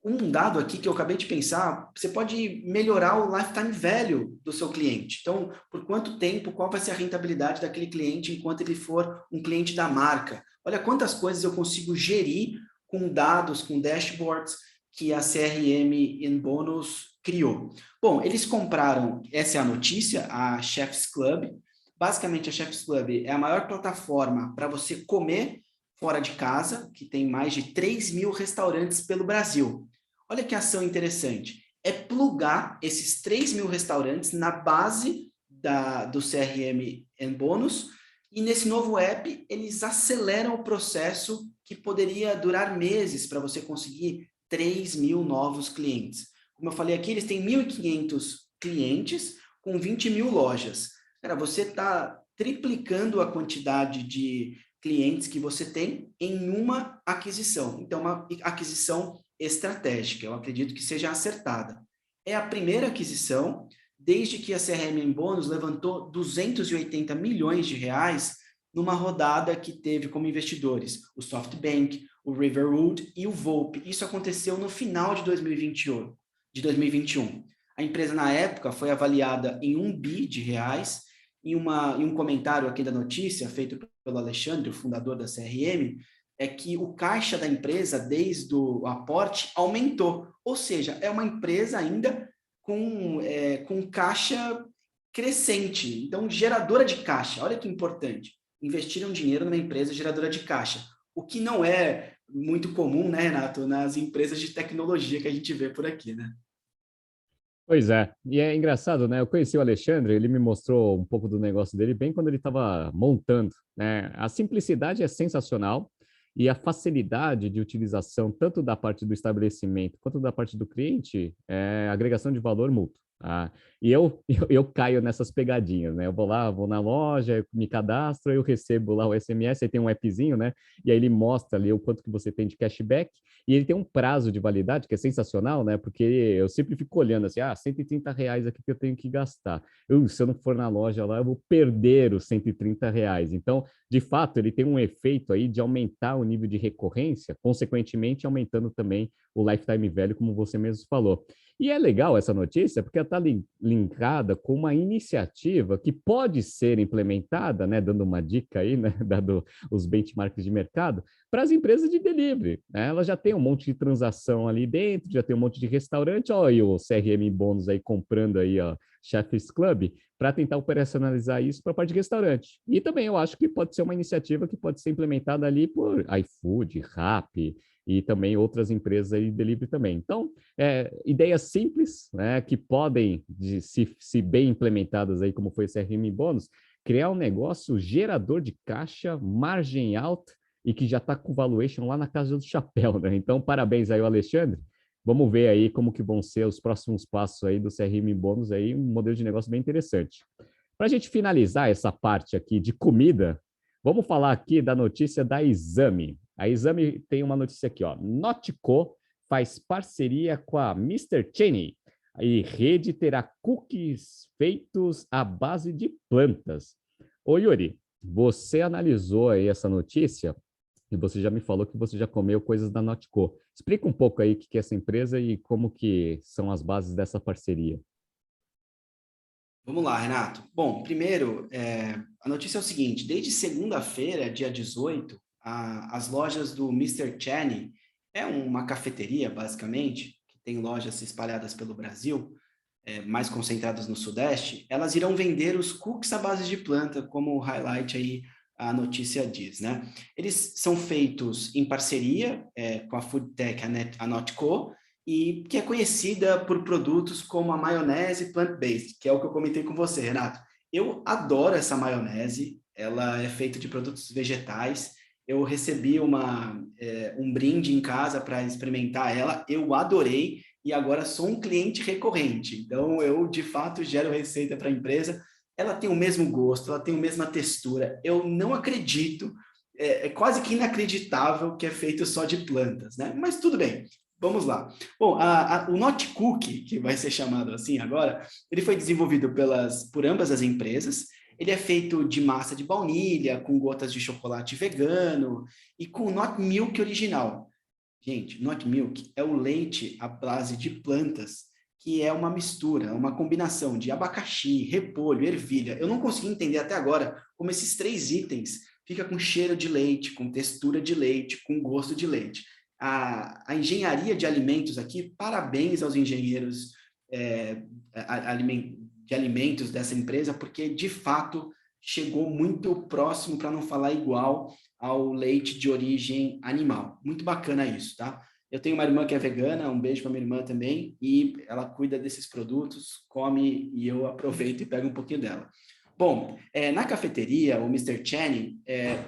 Speaker 2: Um dado aqui que eu acabei de pensar, você pode melhorar o lifetime value do seu cliente. Então, por quanto tempo, qual vai ser a rentabilidade daquele cliente enquanto ele for um cliente da marca? Olha quantas coisas eu consigo gerir com dados, com dashboards que a CRM em Bônus criou. Bom, eles compraram, essa é a notícia, a Chef's Club. Basicamente, a Chef's Club é a maior plataforma para você comer fora de casa, que tem mais de 3 mil restaurantes pelo Brasil. Olha que ação interessante. É plugar esses 3 mil restaurantes na base do CRM em Bônus e nesse novo app eles aceleram o processo que poderia durar meses para você conseguir 3 mil novos clientes. Como eu falei aqui, eles têm 1.500 clientes com 20 mil lojas. Cara, você está triplicando a quantidade de clientes que você tem em uma aquisição. Então, uma aquisição estratégica, eu acredito que seja acertada. É a primeira aquisição desde que a CRM em Bônus levantou 280 milhões de reais numa rodada que teve como investidores o SoftBank, o Riverwood e o Volpe. Isso aconteceu no final de 2021. A empresa, na época, foi avaliada em 1 bi de reais. Em um comentário aqui da notícia, feito pelo Alexandre, o fundador da CRM, é que o caixa da empresa, desde o aporte, aumentou. Ou seja, é uma empresa ainda com caixa crescente. Então, geradora de caixa. Olha que importante. Investiram dinheiro numa empresa geradora de caixa. O que não é muito comum, né, Renato, nas empresas de tecnologia que a gente vê por aqui, né?
Speaker 1: Pois é, e é engraçado, né? Eu conheci o Alexandre, ele me mostrou um pouco do negócio dele bem quando ele estava montando, né? A simplicidade é sensacional E a facilidade de utilização, tanto da parte do estabelecimento quanto da parte do cliente, é agregação de valor mútuo. Ah, e eu caio nessas pegadinhas, né? Eu vou lá, vou na loja, eu me cadastro, eu recebo lá o SMS, aí tem um appzinho, né? E aí ele mostra ali o quanto que você tem de cashback, e ele tem um prazo de validade que é sensacional, né? Porque eu sempre fico olhando assim, R$ 130 aqui que eu tenho que gastar. Se eu não for na loja lá, eu vou perder os R$ 130. Então, de fato, ele tem um efeito aí de aumentar o nível de recorrência, consequentemente aumentando também o lifetime value, como você mesmo falou. E é legal essa notícia, porque ela está linkada com uma iniciativa que pode ser implementada, né, dando uma dica aí, né, dado os benchmarks de mercado, para as empresas de delivery. Né? Ela já tem um monte de transação ali dentro, já tem um monte de restaurante, ó, e o CRM Bônus aí comprando aí, ó, Chef's Club, para tentar operacionalizar isso para a parte de restaurante. E também eu acho que pode ser uma iniciativa que pode ser implementada ali por iFood, Rappi, e também outras empresas aí de delivery também. Então, ideias simples, né, que podem, se bem implementadas aí, como foi esse CRM Bônus, criar um negócio gerador de caixa, margem alta e que já está com valuation lá na casa do chapéu, né? Então, parabéns aí ao Alexandre. Vamos ver aí como que vão ser os próximos passos aí do CRM Bônus aí, um modelo de negócio bem interessante. Para a gente finalizar essa parte aqui de comida, vamos falar aqui da notícia da Exame. A Exame tem uma notícia aqui, ó. Notco faz parceria com a Mr. Cheney e rede terá cookies feitos à base de plantas. Ô Yuri, você analisou aí essa notícia e você já me falou que você já comeu coisas da Notco. Explica um pouco aí o que é essa empresa e como que são as bases dessa parceria.
Speaker 2: Vamos lá, Renato. Bom, primeiro, a notícia é o seguinte: desde segunda-feira, dia 18, as lojas do Mr. Cheney, é uma cafeteria, basicamente, que tem lojas espalhadas pelo Brasil, mais concentradas no Sudeste, elas irão vender os cookies à base de planta, como o highlight aí a notícia diz, né? Eles são feitos em parceria com a food tech, a Notco, e que é conhecida por produtos como a maionese plant-based, que é o que eu comentei com você, Renato. Eu adoro essa maionese, ela é feita de produtos vegetais. Eu recebi um brinde em casa para experimentar ela, eu adorei e agora sou um cliente recorrente. Então, eu, de fato, gero receita para a empresa. Ela tem o mesmo gosto, ela tem a mesma textura. Eu não acredito, é quase que inacreditável que é feito só de plantas, né? Mas tudo bem. Vamos lá. Bom, o Not Cookie, que vai ser chamado assim agora, ele foi desenvolvido por ambas as empresas. Ele é feito de massa de baunilha, com gotas de chocolate vegano e com Not Milk original. Gente, Not Milk é o leite à base de plantas, que é uma mistura, uma combinação de abacaxi, repolho, ervilha. Eu não consegui entender até agora como esses 3 itens ficam com cheiro de leite, com textura de leite, com gosto de leite. A engenharia de alimentos aqui, parabéns aos engenheiros de alimentos dessa empresa, porque de fato chegou muito próximo, para não falar igual, ao leite de origem animal. Muito bacana isso, tá? Eu tenho uma irmã que é vegana, um beijo para minha irmã também, e ela cuida desses produtos, come e eu aproveito e pego um pouquinho dela. Bom, na cafeteria, o Mr. Cheney,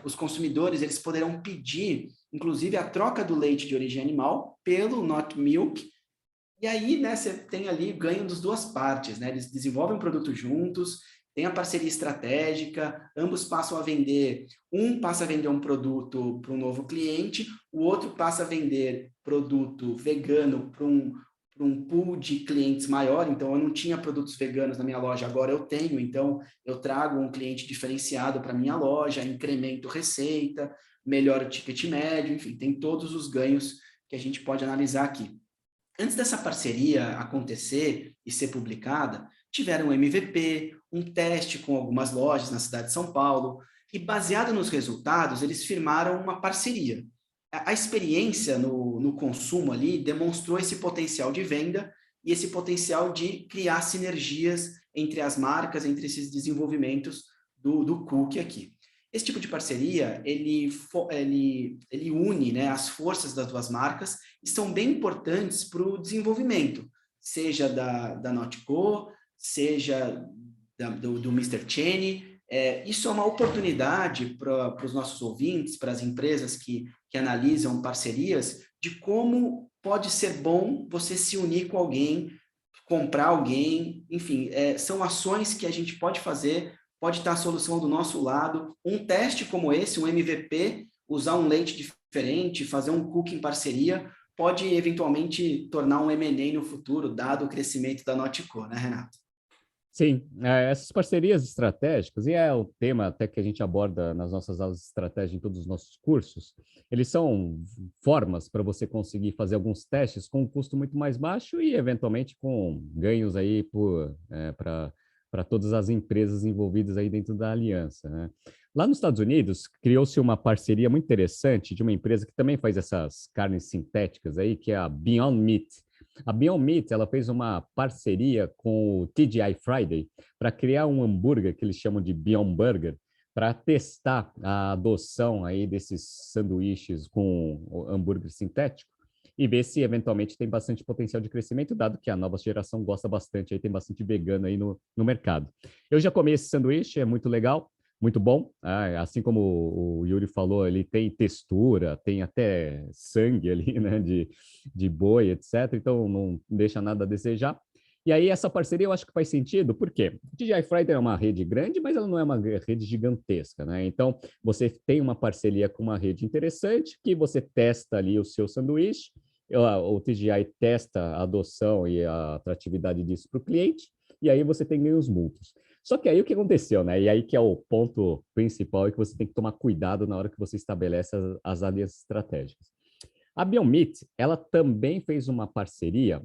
Speaker 2: os consumidores eles poderão pedir, inclusive, a troca do leite de origem animal pelo Not Milk, e aí, né, você tem ali ganho das duas partes, né? Eles desenvolvem um produto juntos, tem a parceria estratégica, ambos passam a vender, um passa a vender um produto para um novo cliente, o outro passa a vender produto vegano para um pool de clientes maior. Então, eu não tinha produtos veganos na minha loja, agora eu tenho, então eu trago um cliente diferenciado para a minha loja, incremento receita, melhora o ticket médio, enfim, tem todos os ganhos que a gente pode analisar aqui. Antes dessa parceria acontecer e ser publicada, tiveram um MVP, um teste com algumas lojas na cidade de São Paulo, e baseado nos resultados, eles firmaram uma parceria. A experiência no consumo ali demonstrou esse potencial de venda e esse potencial de criar sinergias entre as marcas, entre esses desenvolvimentos do cookie aqui. Esse tipo de parceria, ele une, né, as forças das duas marcas e são bem importantes para o desenvolvimento, seja da Notco, seja do Mr. Cheney, Isso é uma oportunidade para os nossos ouvintes, para as empresas que analisam parcerias, de como pode ser bom você se unir com alguém, comprar alguém, enfim, são ações que a gente pode fazer, pode estar a solução do nosso lado. Um teste como esse, um MVP, usar um leite diferente, fazer um cookie em parceria, pode eventualmente tornar um M&A no futuro, dado o crescimento da Notco, né, Renato?
Speaker 1: Sim, essas parcerias estratégicas, e é o tema até que a gente aborda nas nossas aulas de estratégia em todos os nossos cursos, eles são formas para você conseguir fazer alguns testes com um custo muito mais baixo e, eventualmente, com ganhos aí para todas as empresas envolvidas aí dentro da aliança, né? Lá nos Estados Unidos, criou-se uma parceria muito interessante de uma empresa que também faz essas carnes sintéticas aí, que é a Beyond Meat. A Beyond Meat, ela fez uma parceria com o TGI Friday para criar um hambúrguer que eles chamam de Beyond Burger, para testar a adoção aí desses sanduíches com hambúrguer sintético e ver se eventualmente tem bastante potencial de crescimento, dado que a nova geração gosta bastante, aí tem bastante vegano aí no mercado. Eu já comi esse sanduíche, é muito legal, muito bom. Assim como o Yuri falou, ele tem textura, tem até sangue ali, né, de boi, etc. Então, não deixa nada a desejar. E aí, essa parceria eu acho que faz sentido, por quê? O TGI Friday é uma rede grande, mas ela não é uma rede gigantesca, né? Então, você tem uma parceria com uma rede interessante, que você testa ali o seu sanduíche, o TGI testa a adoção e a atratividade disso para o cliente, e aí você tem ganhos mútuos. Só que aí o que aconteceu, né? E aí que é o ponto principal, é que você tem que tomar cuidado na hora que você estabelece as alianças estratégicas. A Beyond Meat, ela também fez uma parceria,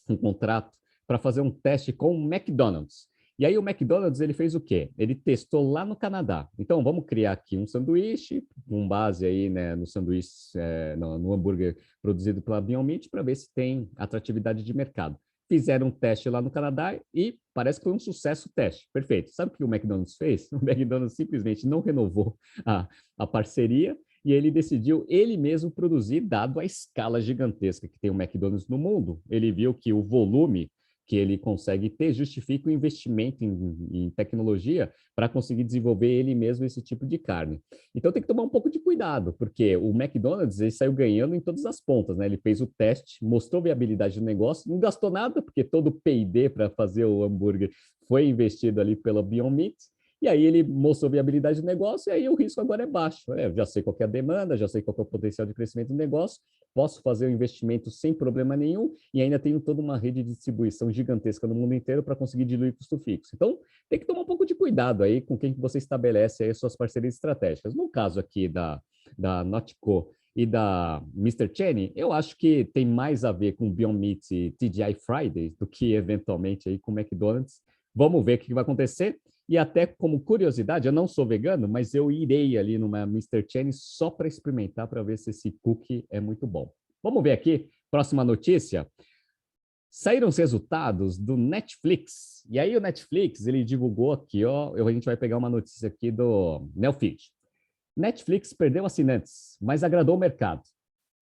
Speaker 1: um contrato, para fazer um teste com o McDonald's. E aí o McDonald's, ele fez o quê? Ele testou lá no Canadá. Então, vamos criar aqui um sanduíche, com base aí, né, no sanduíche, no hambúrguer produzido pela Beyond Meat, para ver se tem atratividade de mercado. Fizeram um teste lá no Canadá e parece que foi um sucesso o teste. Perfeito. Sabe o que o McDonald's fez? O McDonald's simplesmente não renovou a parceria e ele decidiu ele mesmo produzir, dado a escala gigantesca que tem o McDonald's no mundo. Ele viu que o volume que ele consegue ter justifica o investimento em tecnologia para conseguir desenvolver ele mesmo esse tipo de carne. Então tem que tomar um pouco de cuidado, porque o McDonald's ele saiu ganhando em todas as pontas, né? Ele fez o teste, mostrou viabilidade do negócio, não gastou nada, porque todo o P&D para fazer o hambúrguer foi investido ali pela Beyond Meat, e aí ele mostrou viabilidade do negócio, e aí o risco agora é baixo. Já sei qual é a demanda, já sei qual é o potencial de crescimento do negócio, posso fazer o investimento sem problema nenhum e ainda tenho toda uma rede de distribuição gigantesca no mundo inteiro para conseguir diluir custo fixo. Então, tem que tomar um pouco de cuidado aí com quem você estabelece aí suas parcerias estratégicas. No caso aqui da Notco e da Mr. Cheney, eu acho que tem mais a ver com Beyond Meat e TGI Fridays do que eventualmente aí com McDonald's. Vamos ver o que vai acontecer. E até como curiosidade, eu não sou vegano, mas eu irei ali numa Mr. Cheney só para experimentar, para ver se esse cookie é muito bom. Vamos ver aqui, próxima notícia. Saíram os resultados do Netflix. E aí o Netflix, ele divulgou aqui, ó, a gente vai pegar uma notícia aqui do Neofeed. Netflix perdeu assinantes, mas agradou o mercado.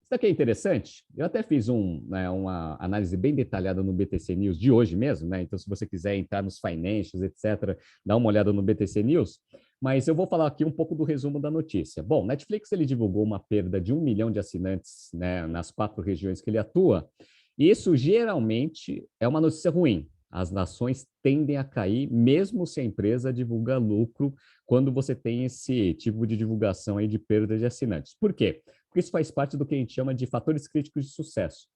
Speaker 1: Isso aqui é interessante. Eu até fiz uma análise bem detalhada no BTC News de hoje mesmo, né? Então, se você quiser entrar nos financials, etc., dá uma olhada no BTC News. Mas eu vou falar aqui um pouco do resumo da notícia. Bom, Netflix ele divulgou uma perda de 1 milhão de assinantes, né, nas 4 regiões que ele atua. E isso geralmente é uma notícia ruim. As nações tendem a cair, mesmo se a empresa divulga lucro, quando você tem esse tipo de divulgação aí de perda de assinantes. Por quê? Porque isso faz parte do que a gente chama de fatores críticos de sucesso.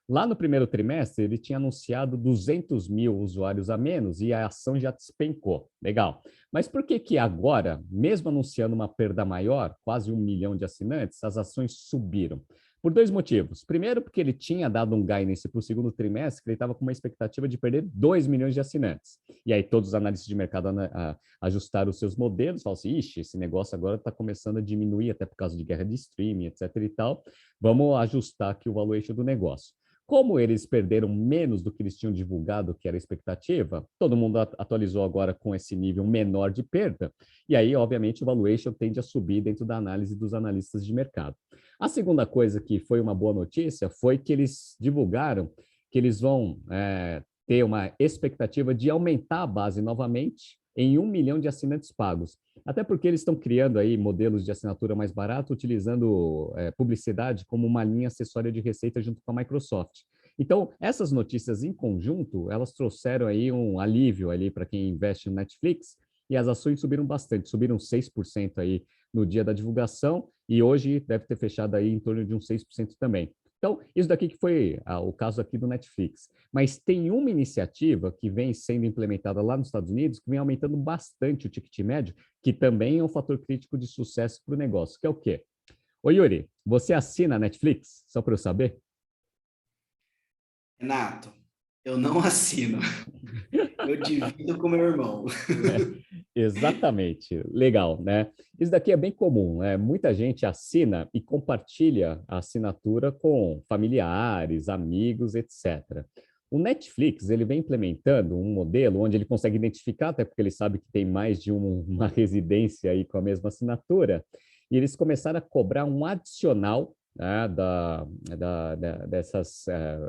Speaker 1: Lá no primeiro trimestre, ele tinha anunciado 200 mil usuários a menos e a ação já despencou. Legal. Mas por que que agora, mesmo anunciando uma perda maior, quase 1 milhão de assinantes, as ações subiram? Por 2 motivos. Primeiro, porque ele tinha dado um guidance para o segundo trimestre, que ele estava com uma expectativa de perder 2 milhões de assinantes. E aí todos os analistas de mercado ajustaram os seus modelos, falaram assim, ixi, esse negócio agora está começando a diminuir, até por causa de guerra de streaming, etc. e tal. Vamos ajustar aqui o valuation do negócio. Como eles perderam menos do que eles tinham divulgado, que era a expectativa, todo mundo atualizou agora com esse nível menor de perda, e aí, obviamente, o valuation tende a subir dentro da análise dos analistas de mercado. A segunda coisa que foi uma boa notícia foi que eles divulgaram que eles vão ter uma expectativa de aumentar a base novamente em 1 milhão de assinantes pagos. Até porque eles estão criando aí modelos de assinatura mais barato, utilizando publicidade como uma linha acessória de receita junto com a Microsoft. Então, essas notícias em conjunto, elas trouxeram aí um alívio ali para quem investe no Netflix, e as ações subiram bastante, subiram 6% aí no dia da divulgação, e hoje deve ter fechado aí em torno de uns 6% também. Então, isso daqui que foi o caso aqui do Netflix. Mas tem uma iniciativa que vem sendo implementada lá nos Estados Unidos, que vem aumentando bastante o ticket médio, que também é um fator crítico de sucesso para o negócio, que é o quê? Ô Yuri, você assina a Netflix? Só para eu saber?
Speaker 2: Renato, eu não assino. Eu divido com meu irmão.
Speaker 1: É, exatamente, legal, né? Isso daqui é bem comum, né? Muita gente assina e compartilha a assinatura com familiares, amigos, etc. O Netflix, ele vem implementando um modelo onde ele consegue identificar, até porque ele sabe que tem mais de uma residência aí com a mesma assinatura, e eles começaram a cobrar um adicional, né, dessas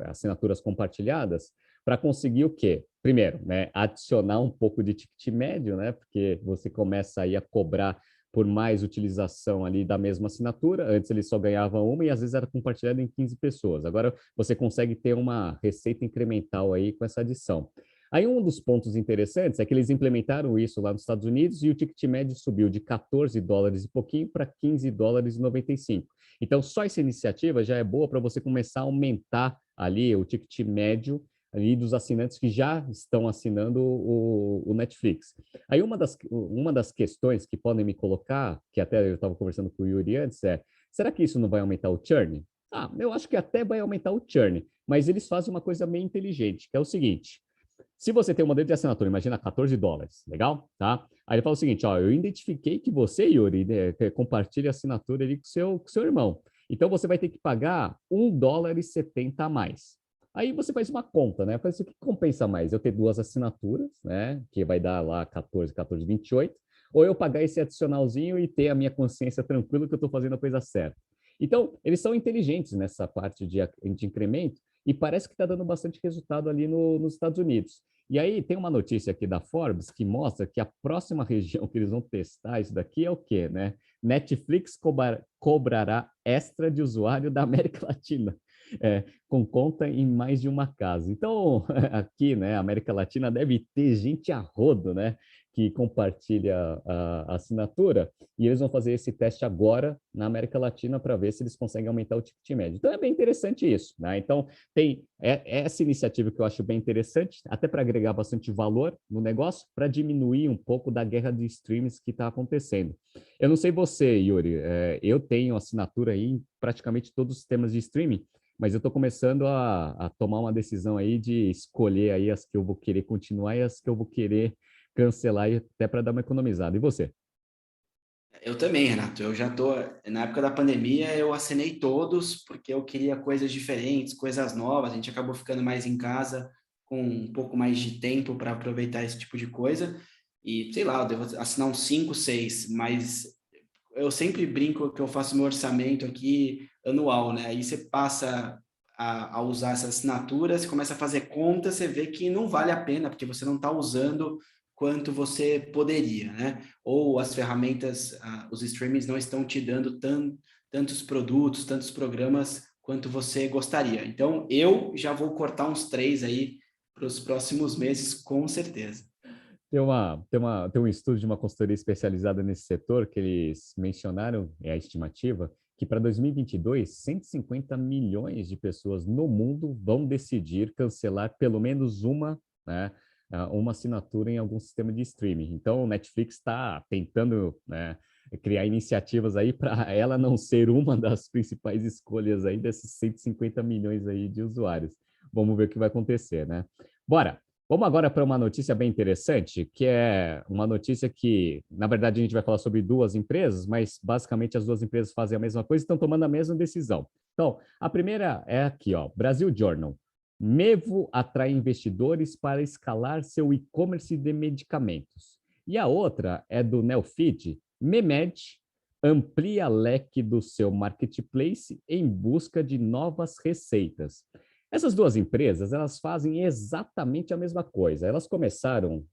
Speaker 1: assinaturas compartilhadas para conseguir o quê? Primeiro, né, adicionar um pouco de ticket médio, né, porque você começa aí a cobrar por mais utilização ali da mesma assinatura. Antes ele só ganhava uma e às vezes era compartilhado em 15 pessoas. Agora você consegue ter uma receita incremental aí com essa adição. Aí um dos pontos interessantes é que eles implementaram isso lá nos Estados Unidos e o ticket médio subiu de 14 dólares e pouquinho para 15 dólares e 95. Então, só essa iniciativa já é boa para você começar a aumentar ali o ticket médio ali dos assinantes que já estão assinando o Netflix. Aí uma das questões que podem me colocar, que até eu estava conversando com o Yuri antes, é, será que isso não vai aumentar o churn? Ah, eu acho que até vai aumentar o churn, mas eles fazem uma coisa meio inteligente, que é o seguinte, se você tem um modelo de assinatura, imagina 14 dólares, legal? Tá? Aí ele fala o seguinte, ó, eu identifiquei que você, Yuri, né, compartilha a assinatura ali com seu irmão. Então você vai ter que pagar 1 dólar e 70 a mais. Aí você faz uma conta, né? Faz o que compensa mais? Eu ter duas assinaturas, né? Que vai dar lá 14, 14, 28, ou eu pagar esse adicionalzinho e ter a minha consciência tranquila que eu estou fazendo a coisa certa. Então, eles são inteligentes nessa parte de incremento e parece que está dando bastante resultado ali nos Estados Unidos. E aí tem uma notícia aqui da Forbes que mostra que a próxima região que eles vão testar isso daqui é o quê, né? Netflix cobrará extra de usuário da América Latina. Com conta em mais de uma casa. Então, aqui, né, América Latina deve ter gente a rodo, né, que compartilha a assinatura, e eles vão fazer esse teste agora na América Latina para ver se eles conseguem aumentar o ticket médio. Então, é bem interessante isso, né? Então, tem essa iniciativa que eu acho bem interessante, até para agregar bastante valor no negócio, para diminuir um pouco da guerra de streams que está acontecendo. Eu não sei você, Yuri, eu tenho assinatura aí em praticamente todos os sistemas de streaming, mas eu estou começando a tomar uma decisão aí de escolher aí as que eu vou querer continuar e as que eu vou querer cancelar, e até para dar uma economizada. E você?
Speaker 2: Eu também, Renato. Eu já tô na época da pandemia, eu assinei todos porque eu queria coisas diferentes, coisas novas. A gente acabou ficando mais em casa com um pouco mais de tempo para aproveitar esse tipo de coisa. E sei lá, eu devo assinar uns 5, 6, mas eu sempre brinco que eu faço meu orçamento aqui anual, né? Aí você passa a usar essa assinatura, você começa a fazer conta, você vê que não vale a pena, porque você não está usando quanto você poderia, né? Ou as ferramentas, os streamings não estão te dando tantos produtos, tantos programas quanto você gostaria. Então, eu já vou cortar uns 3 aí para os próximos meses, com certeza.
Speaker 1: Tem um estudo de uma consultoria especializada nesse setor que eles mencionaram, é a estimativa, que para 2022, 150 milhões de pessoas no mundo vão decidir cancelar pelo menos né, uma assinatura em algum sistema de streaming. Então, o Netflix está tentando, né, criar iniciativas aí para ela não ser uma das principais escolhas aí desses 150 milhões aí de usuários. Vamos ver o que vai acontecer, né? Bora! Vamos agora para uma notícia bem interessante, que é uma notícia que, na verdade, a gente vai falar sobre duas empresas, mas basicamente as duas empresas fazem a mesma coisa e estão tomando a mesma decisão. Então, a primeira é aqui, ó, Brasil Journal. Mevo atrai investidores para escalar seu e-commerce de medicamentos. E a outra é do Neofeed, Memed amplia leque do seu marketplace em busca de novas receitas. Essas duas empresas, elas fazem exatamente a mesma coisa. Elas começaram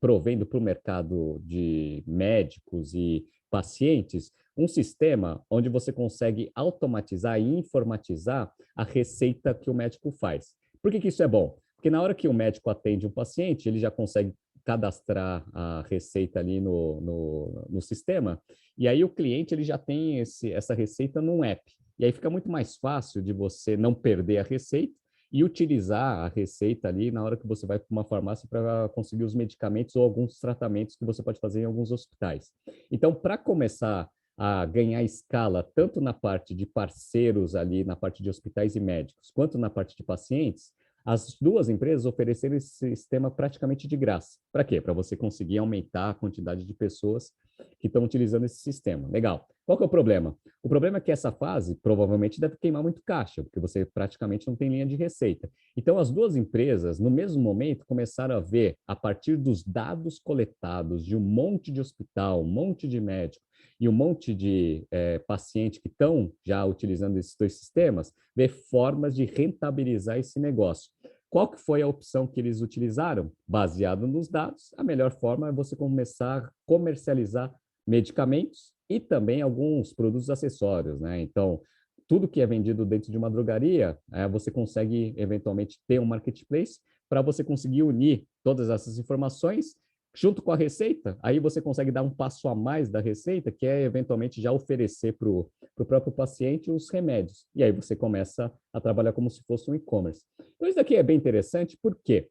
Speaker 1: provendo para o mercado de médicos e pacientes um sistema onde você consegue automatizar e informatizar a receita que o médico faz. Por que isso é bom? Porque na hora que o médico atende um paciente, ele já consegue cadastrar a receita ali no sistema, e aí o cliente ele já tem essa receita num app. E aí fica muito mais fácil de você não perder a receita e utilizar a receita ali na hora que você vai para uma farmácia para conseguir os medicamentos ou alguns tratamentos que você pode fazer em alguns hospitais. Então, para começar a ganhar escala, tanto na parte de parceiros ali, na parte de hospitais e médicos, quanto na parte de pacientes, as duas empresas ofereceram esse sistema praticamente de graça. Para quê? Para você conseguir aumentar a quantidade de pessoas que estão utilizando esse sistema. Legal. Qual que é o problema? O problema é que essa fase provavelmente deve queimar muito caixa, porque você praticamente não tem linha de receita. Então, as duas empresas, no mesmo momento, começaram a ver, a partir dos dados coletados de um monte de hospital, um monte de médico e um monte de paciente que estão já utilizando esses dois sistemas, ver formas de rentabilizar esse negócio. Qual que foi a opção que eles utilizaram? Baseado nos dados, a melhor forma é você começar a comercializar medicamentos e também alguns produtos acessórios, né? Então, tudo que é vendido dentro de uma drogaria, você consegue eventualmente ter um marketplace para você conseguir unir todas essas informações junto com a receita. Aí você consegue dar um passo a mais da receita, que é eventualmente já oferecer para o próprio paciente os remédios. E aí você começa a trabalhar como se fosse um e-commerce. Então, isso daqui é bem interessante, por quê?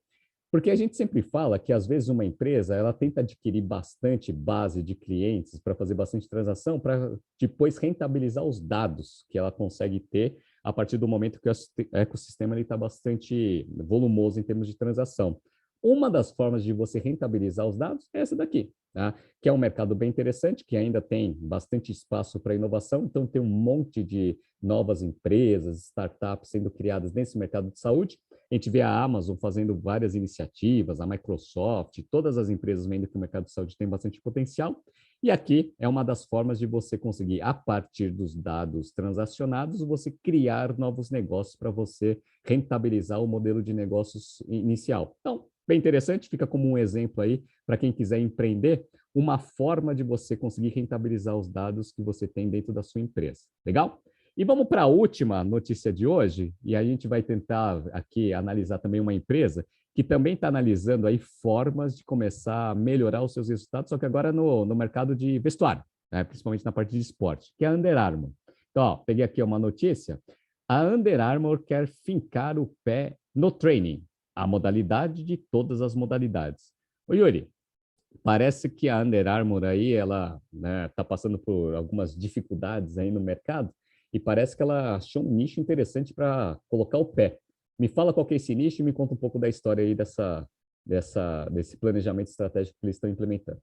Speaker 1: Porque a gente sempre fala que, às vezes, uma empresa ela tenta adquirir bastante base de clientes para fazer bastante transação, para depois rentabilizar os dados que ela consegue ter a partir do momento que o ecossistema está bastante volumoso em termos de transação. Uma das formas de você rentabilizar os dados é essa daqui, tá? Que é um mercado bem interessante, que ainda tem bastante espaço para inovação, então tem um monte de novas empresas, startups sendo criadas nesse mercado de saúde. A gente vê a Amazon fazendo várias iniciativas, a Microsoft, todas as empresas vendo que o mercado de saúde tem bastante potencial. E aqui é uma das formas de você conseguir, a partir dos dados transacionados, você criar novos negócios para você rentabilizar o modelo de negócios inicial. Então, bem interessante, fica como um exemplo aí para quem quiser empreender, uma forma de você conseguir rentabilizar os dados que você tem dentro da sua empresa. Legal? E vamos para a última notícia de hoje, e a gente vai tentar aqui analisar também uma empresa que também está analisando aí formas de começar a melhorar os seus resultados, só que agora no mercado de vestuário, né? Principalmente na parte de esporte, que é a Under Armour. Então, ó, peguei aqui uma notícia. A Under Armour quer fincar o pé no training, a modalidade de todas as modalidades. Ô, Yuri, parece que a Under Armour aí, ela tá passando por algumas dificuldades aí no mercado e parece que ela achou um nicho interessante para colocar o pé. Me fala qual que é esse nicho e me conta um pouco da história aí desse planejamento estratégico que eles estão implementando.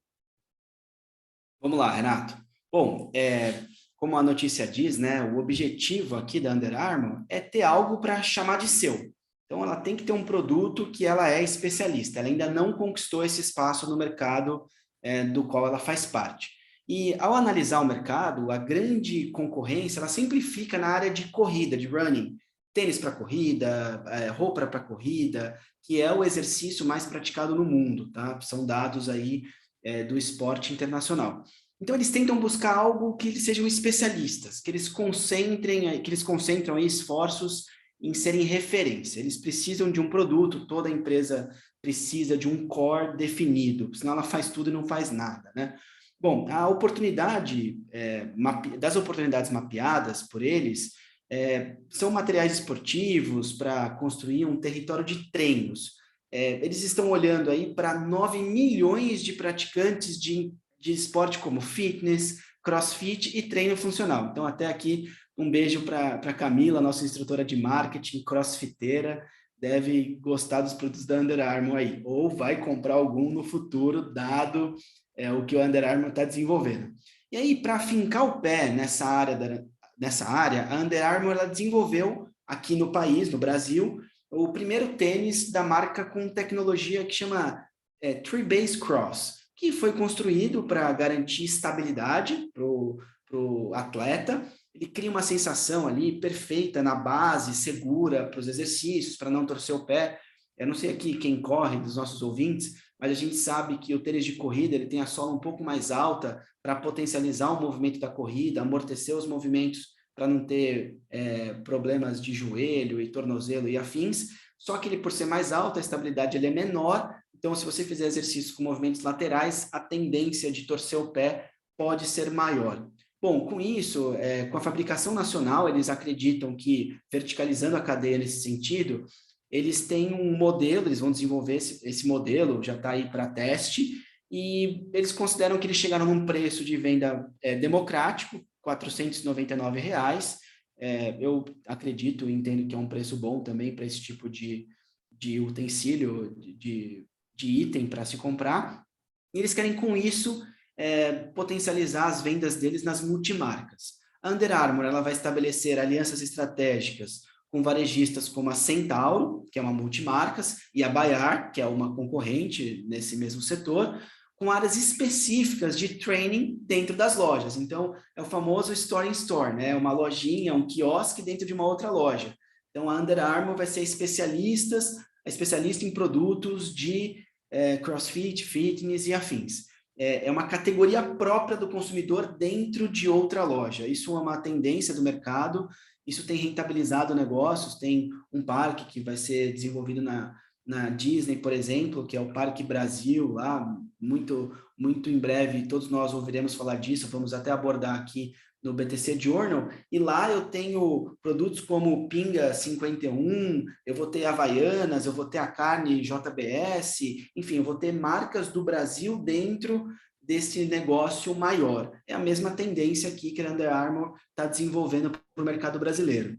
Speaker 2: Vamos lá, Renato. Bom, como a notícia diz, né, o objetivo aqui da Under Armour é ter algo para chamar de seu. Então, ela tem que ter um produto que ela é especialista. Ela ainda não conquistou esse espaço no mercado do qual ela faz parte. E, ao analisar o mercado, a grande concorrência, ela sempre fica na área de corrida, de running. Tênis para corrida, roupa para corrida, que é o exercício mais praticado no mundo, tá? São dados aí do esporte internacional. Então, eles tentam buscar algo que eles sejam especialistas, que eles concentram aí esforços em serem referência. Eles precisam de um produto, toda empresa precisa de um core definido, senão ela faz tudo e não faz nada, né? Bom, a oportunidade, das oportunidades mapeadas por eles, são materiais esportivos para construir um território de treinos. Eles estão olhando aí para 9 milhões de praticantes de esporte como fitness, crossfit e treino funcional. Então, até aqui, um beijo para Camila, nossa instrutora de marketing, crossfiteira, deve gostar dos produtos da Under Armour aí, ou vai comprar algum no futuro, dado o que o Under Armour está desenvolvendo. E aí, para fincar o pé nessa área, a Under Armour ela desenvolveu aqui no país, no Brasil, o primeiro tênis da marca com tecnologia que chama Tree Base Cross, que foi construído para garantir estabilidade para o atleta ele cria uma sensação ali perfeita na base, segura para os exercícios, para não torcer o pé. Eu não sei aqui quem corre dos nossos ouvintes, mas a gente sabe que o tênis de corrida ele tem a sola um pouco mais alta para potencializar o movimento da corrida, amortecer os movimentos para não ter problemas de joelho e tornozelo e afins. Só que ele, por ser mais alto, a estabilidade ele é menor. Então, se você fizer exercícios com movimentos laterais, a tendência de torcer o pé pode ser maior. Bom, com isso, com a fabricação nacional, eles acreditam que, verticalizando a cadeia nesse sentido, eles têm um modelo, eles vão desenvolver esse modelo, já está aí para teste, e eles consideram que eles chegaram num preço de venda democrático, R$ 499. Eu acredito e entendo que é um preço bom também para esse tipo de utensílio, de item para se comprar. E eles querem, com isso, potencializar as vendas deles nas multimarcas. A Under Armour ela vai estabelecer alianças estratégicas com varejistas como a Centauro, que é uma multimarcas, e a Bayard, que é uma concorrente nesse mesmo setor, com áreas específicas de training dentro das lojas. Então, é o famoso store in store, né? Uma lojinha, um quiosque dentro de uma outra loja. Então, a Under Armour vai ser especialista em produtos de CrossFit, fitness e afins. É uma categoria própria do consumidor dentro de outra loja. Isso é uma tendência do mercado, isso tem rentabilizado negócios, tem um parque que vai ser desenvolvido na Disney, por exemplo, que é o Parque Brasil, lá, muito, muito em breve, todos nós ouviremos falar disso, vamos até abordar aqui no BTC Journal, e lá eu tenho produtos como Pinga 51, eu vou ter Havaianas, eu vou ter a carne JBS, enfim, eu vou ter marcas do Brasil dentro desse negócio maior. É a mesma tendência aqui que a Under Armour está desenvolvendo para o mercado brasileiro.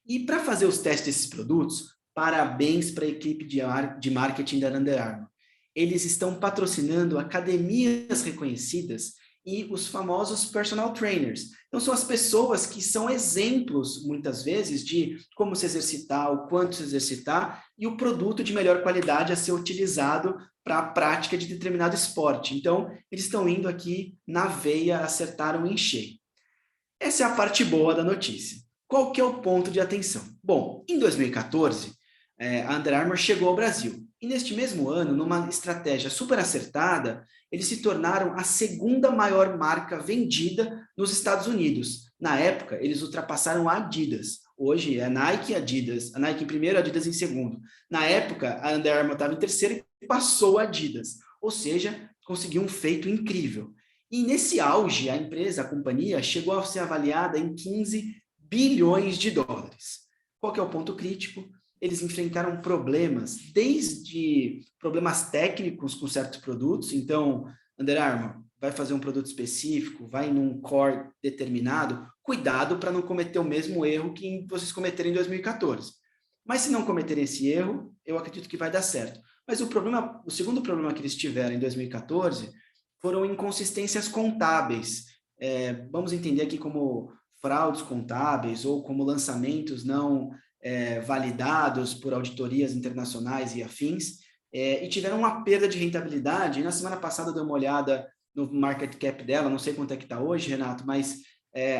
Speaker 2: E para fazer os testes desses produtos, parabéns para a equipe de marketing da Under Armour. Eles estão patrocinando academias reconhecidas e os famosos personal trainers. Então, são as pessoas que são exemplos, muitas vezes, de como se exercitar, o quanto se exercitar, e o produto de melhor qualidade a ser utilizado para a prática de determinado esporte. Então, eles estão indo aqui na veia, acertaram em cheio. Essa é a parte boa da notícia. Qual que é o ponto de atenção? Bom, em 2014, a Under Armour chegou ao Brasil. E neste mesmo ano, numa estratégia super acertada, eles se tornaram a segunda maior marca vendida nos Estados Unidos. Na época, eles ultrapassaram a Adidas. Hoje é Nike e Adidas. A Nike em primeiro, a Adidas em segundo. Na época, a Under Armour estava em terceiro e passou a Adidas. Ou seja, conseguiu um feito incrível. E nesse auge, a empresa, a companhia, chegou a ser avaliada em 15 bilhões de dólares. Qual que é o ponto crítico? Eles enfrentaram problemas, desde problemas técnicos com certos produtos. Então, Under Armour vai fazer um produto específico, vai num core determinado, cuidado para não cometer o mesmo erro que vocês cometeram em 2014. Mas se não cometerem esse erro, eu acredito que vai dar certo. Mas o segundo problema que eles tiveram em 2014 foram inconsistências contábeis. Vamos entender aqui como fraudes contábeis ou como lançamentos não validados por auditorias internacionais e afins, e tiveram uma perda de rentabilidade. E na semana passada eu dei uma olhada no market cap dela, não sei quanto é que está hoje, Renato, mas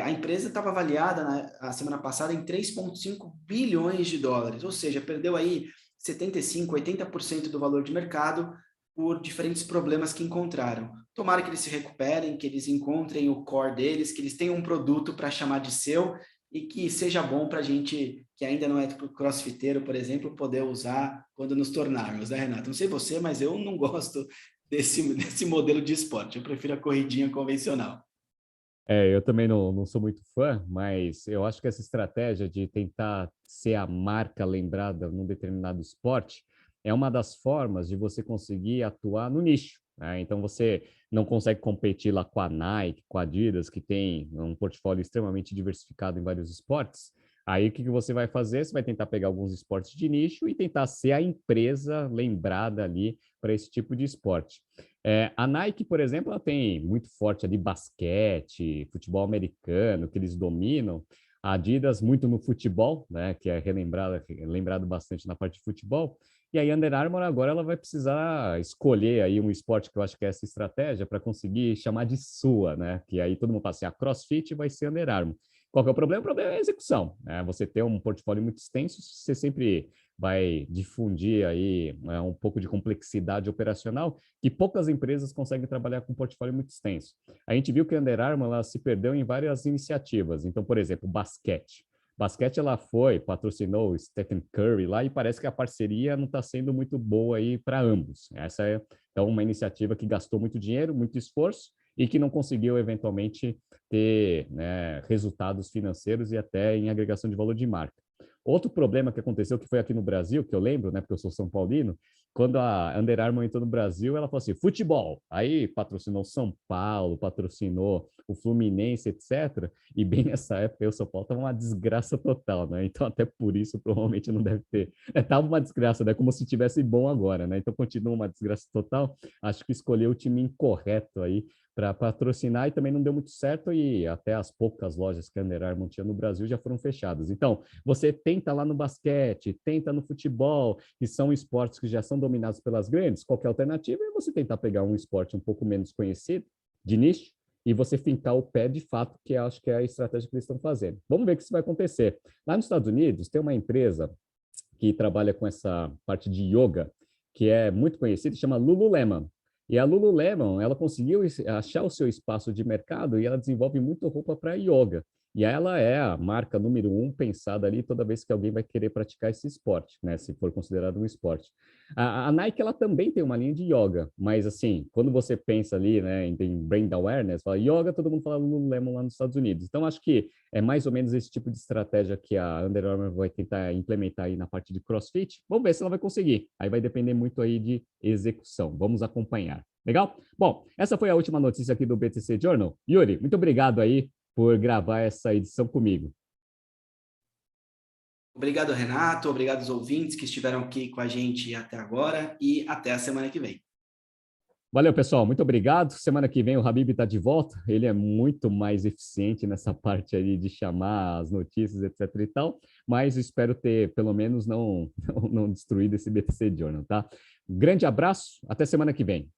Speaker 2: a empresa estava avaliada a semana passada em 3,5 bilhões de dólares, ou seja, perdeu aí 75%, 80% do valor de mercado por diferentes problemas que encontraram. Tomara que eles se recuperem, que eles encontrem o core deles, que eles tenham um produto para chamar de seu e que seja bom para a gente que ainda não é crossfiteiro, por exemplo, poder usar quando nos tornarmos, né, Renato? Não sei você, mas eu não gosto desse modelo de esporte. Eu prefiro a corridinha convencional.
Speaker 1: Eu também não sou muito fã, mas eu acho que essa estratégia de tentar ser a marca lembrada num determinado esporte é uma das formas de você conseguir atuar no nicho, né? Então, você não consegue competir lá com a Nike, com a Adidas, que tem um portfólio extremamente diversificado em vários esportes. Aí, o que você vai fazer? Você vai tentar pegar alguns esportes de nicho e tentar ser a empresa lembrada ali para esse tipo de esporte. A Nike, por exemplo, ela tem muito forte ali basquete, futebol americano, que eles dominam. A Adidas muito no futebol, né, que é lembrado bastante na parte de futebol. E aí a Under Armour agora ela vai precisar escolher aí um esporte que eu acho que é essa estratégia para conseguir chamar de sua, né? Que aí todo mundo fala assim, a CrossFit vai ser Under Armour. Qual que é o problema? O problema é a execução, né? Você ter um portfólio muito extenso, você sempre vai difundir aí, né, um pouco de complexidade operacional que poucas empresas conseguem trabalhar com um portfólio muito extenso. A gente viu que a Under Armour ela se perdeu em várias iniciativas. Então, por exemplo, basquete. Basquete, ela patrocinou o Stephen Curry lá e parece que a parceria não está sendo muito boa aí para ambos. Essa é, então, uma iniciativa que gastou muito dinheiro, muito esforço e que não conseguiu, eventualmente, ter, né, resultados financeiros e até em agregação de valor de marca. Outro problema que aconteceu, que foi aqui no Brasil, que eu lembro, né, porque eu sou São Paulino, quando a Under Armour entrou no Brasil, ela falou assim, futebol. Aí patrocinou São Paulo, patrocinou o Fluminense, etc. E bem nessa época, o São Paulo estava uma desgraça total, né? Então, até por isso, provavelmente não deve ter. Estava uma desgraça, né? Como se tivesse bom agora, né? Então, continua uma desgraça total. Acho que escolheu o time incorreto aí para patrocinar e também não deu muito certo e até as poucas lojas que a Under Armour tinha no Brasil já foram fechadas. Então, você tenta lá no basquete, tenta no futebol, que são esportes que já são dominados pelas grandes, qualquer alternativa é você tentar pegar um esporte um pouco menos conhecido, de nicho, e você fincar o pé de fato, que acho que é a estratégia que eles estão fazendo. Vamos ver o que isso vai acontecer. Lá nos Estados Unidos, tem uma empresa que trabalha com essa parte de yoga, que é muito conhecida, chama Lululemon. E a Lululemon, ela conseguiu achar o seu espaço de mercado e ela desenvolve muito roupa para yoga. E ela é a marca número 1 pensada ali toda vez que alguém vai querer praticar esse esporte, né? Se for considerado um esporte. A Nike, ela também tem uma linha de yoga, mas assim, quando você pensa ali, né, em brand awareness, fala yoga, todo mundo fala Lululemon lá nos Estados Unidos. Então, acho que é mais ou menos esse tipo de estratégia que a Under Armour vai tentar implementar aí na parte de CrossFit. Vamos ver se ela vai conseguir. Aí vai depender muito aí de execução. Vamos acompanhar. Legal? Bom, essa foi a última notícia aqui do BTC Journal. Yuri, muito obrigado aí por gravar essa edição comigo.
Speaker 2: Obrigado, Renato. Obrigado aos ouvintes que estiveram aqui com a gente até agora e até a semana que vem.
Speaker 1: Valeu, pessoal. Muito obrigado. Semana que vem o Habib está de volta. Ele é muito mais eficiente nessa parte aí de chamar as notícias, etc e tal. Mas espero ter, pelo menos, não destruído esse BTC Journal, tá? Um grande abraço. Até semana que vem.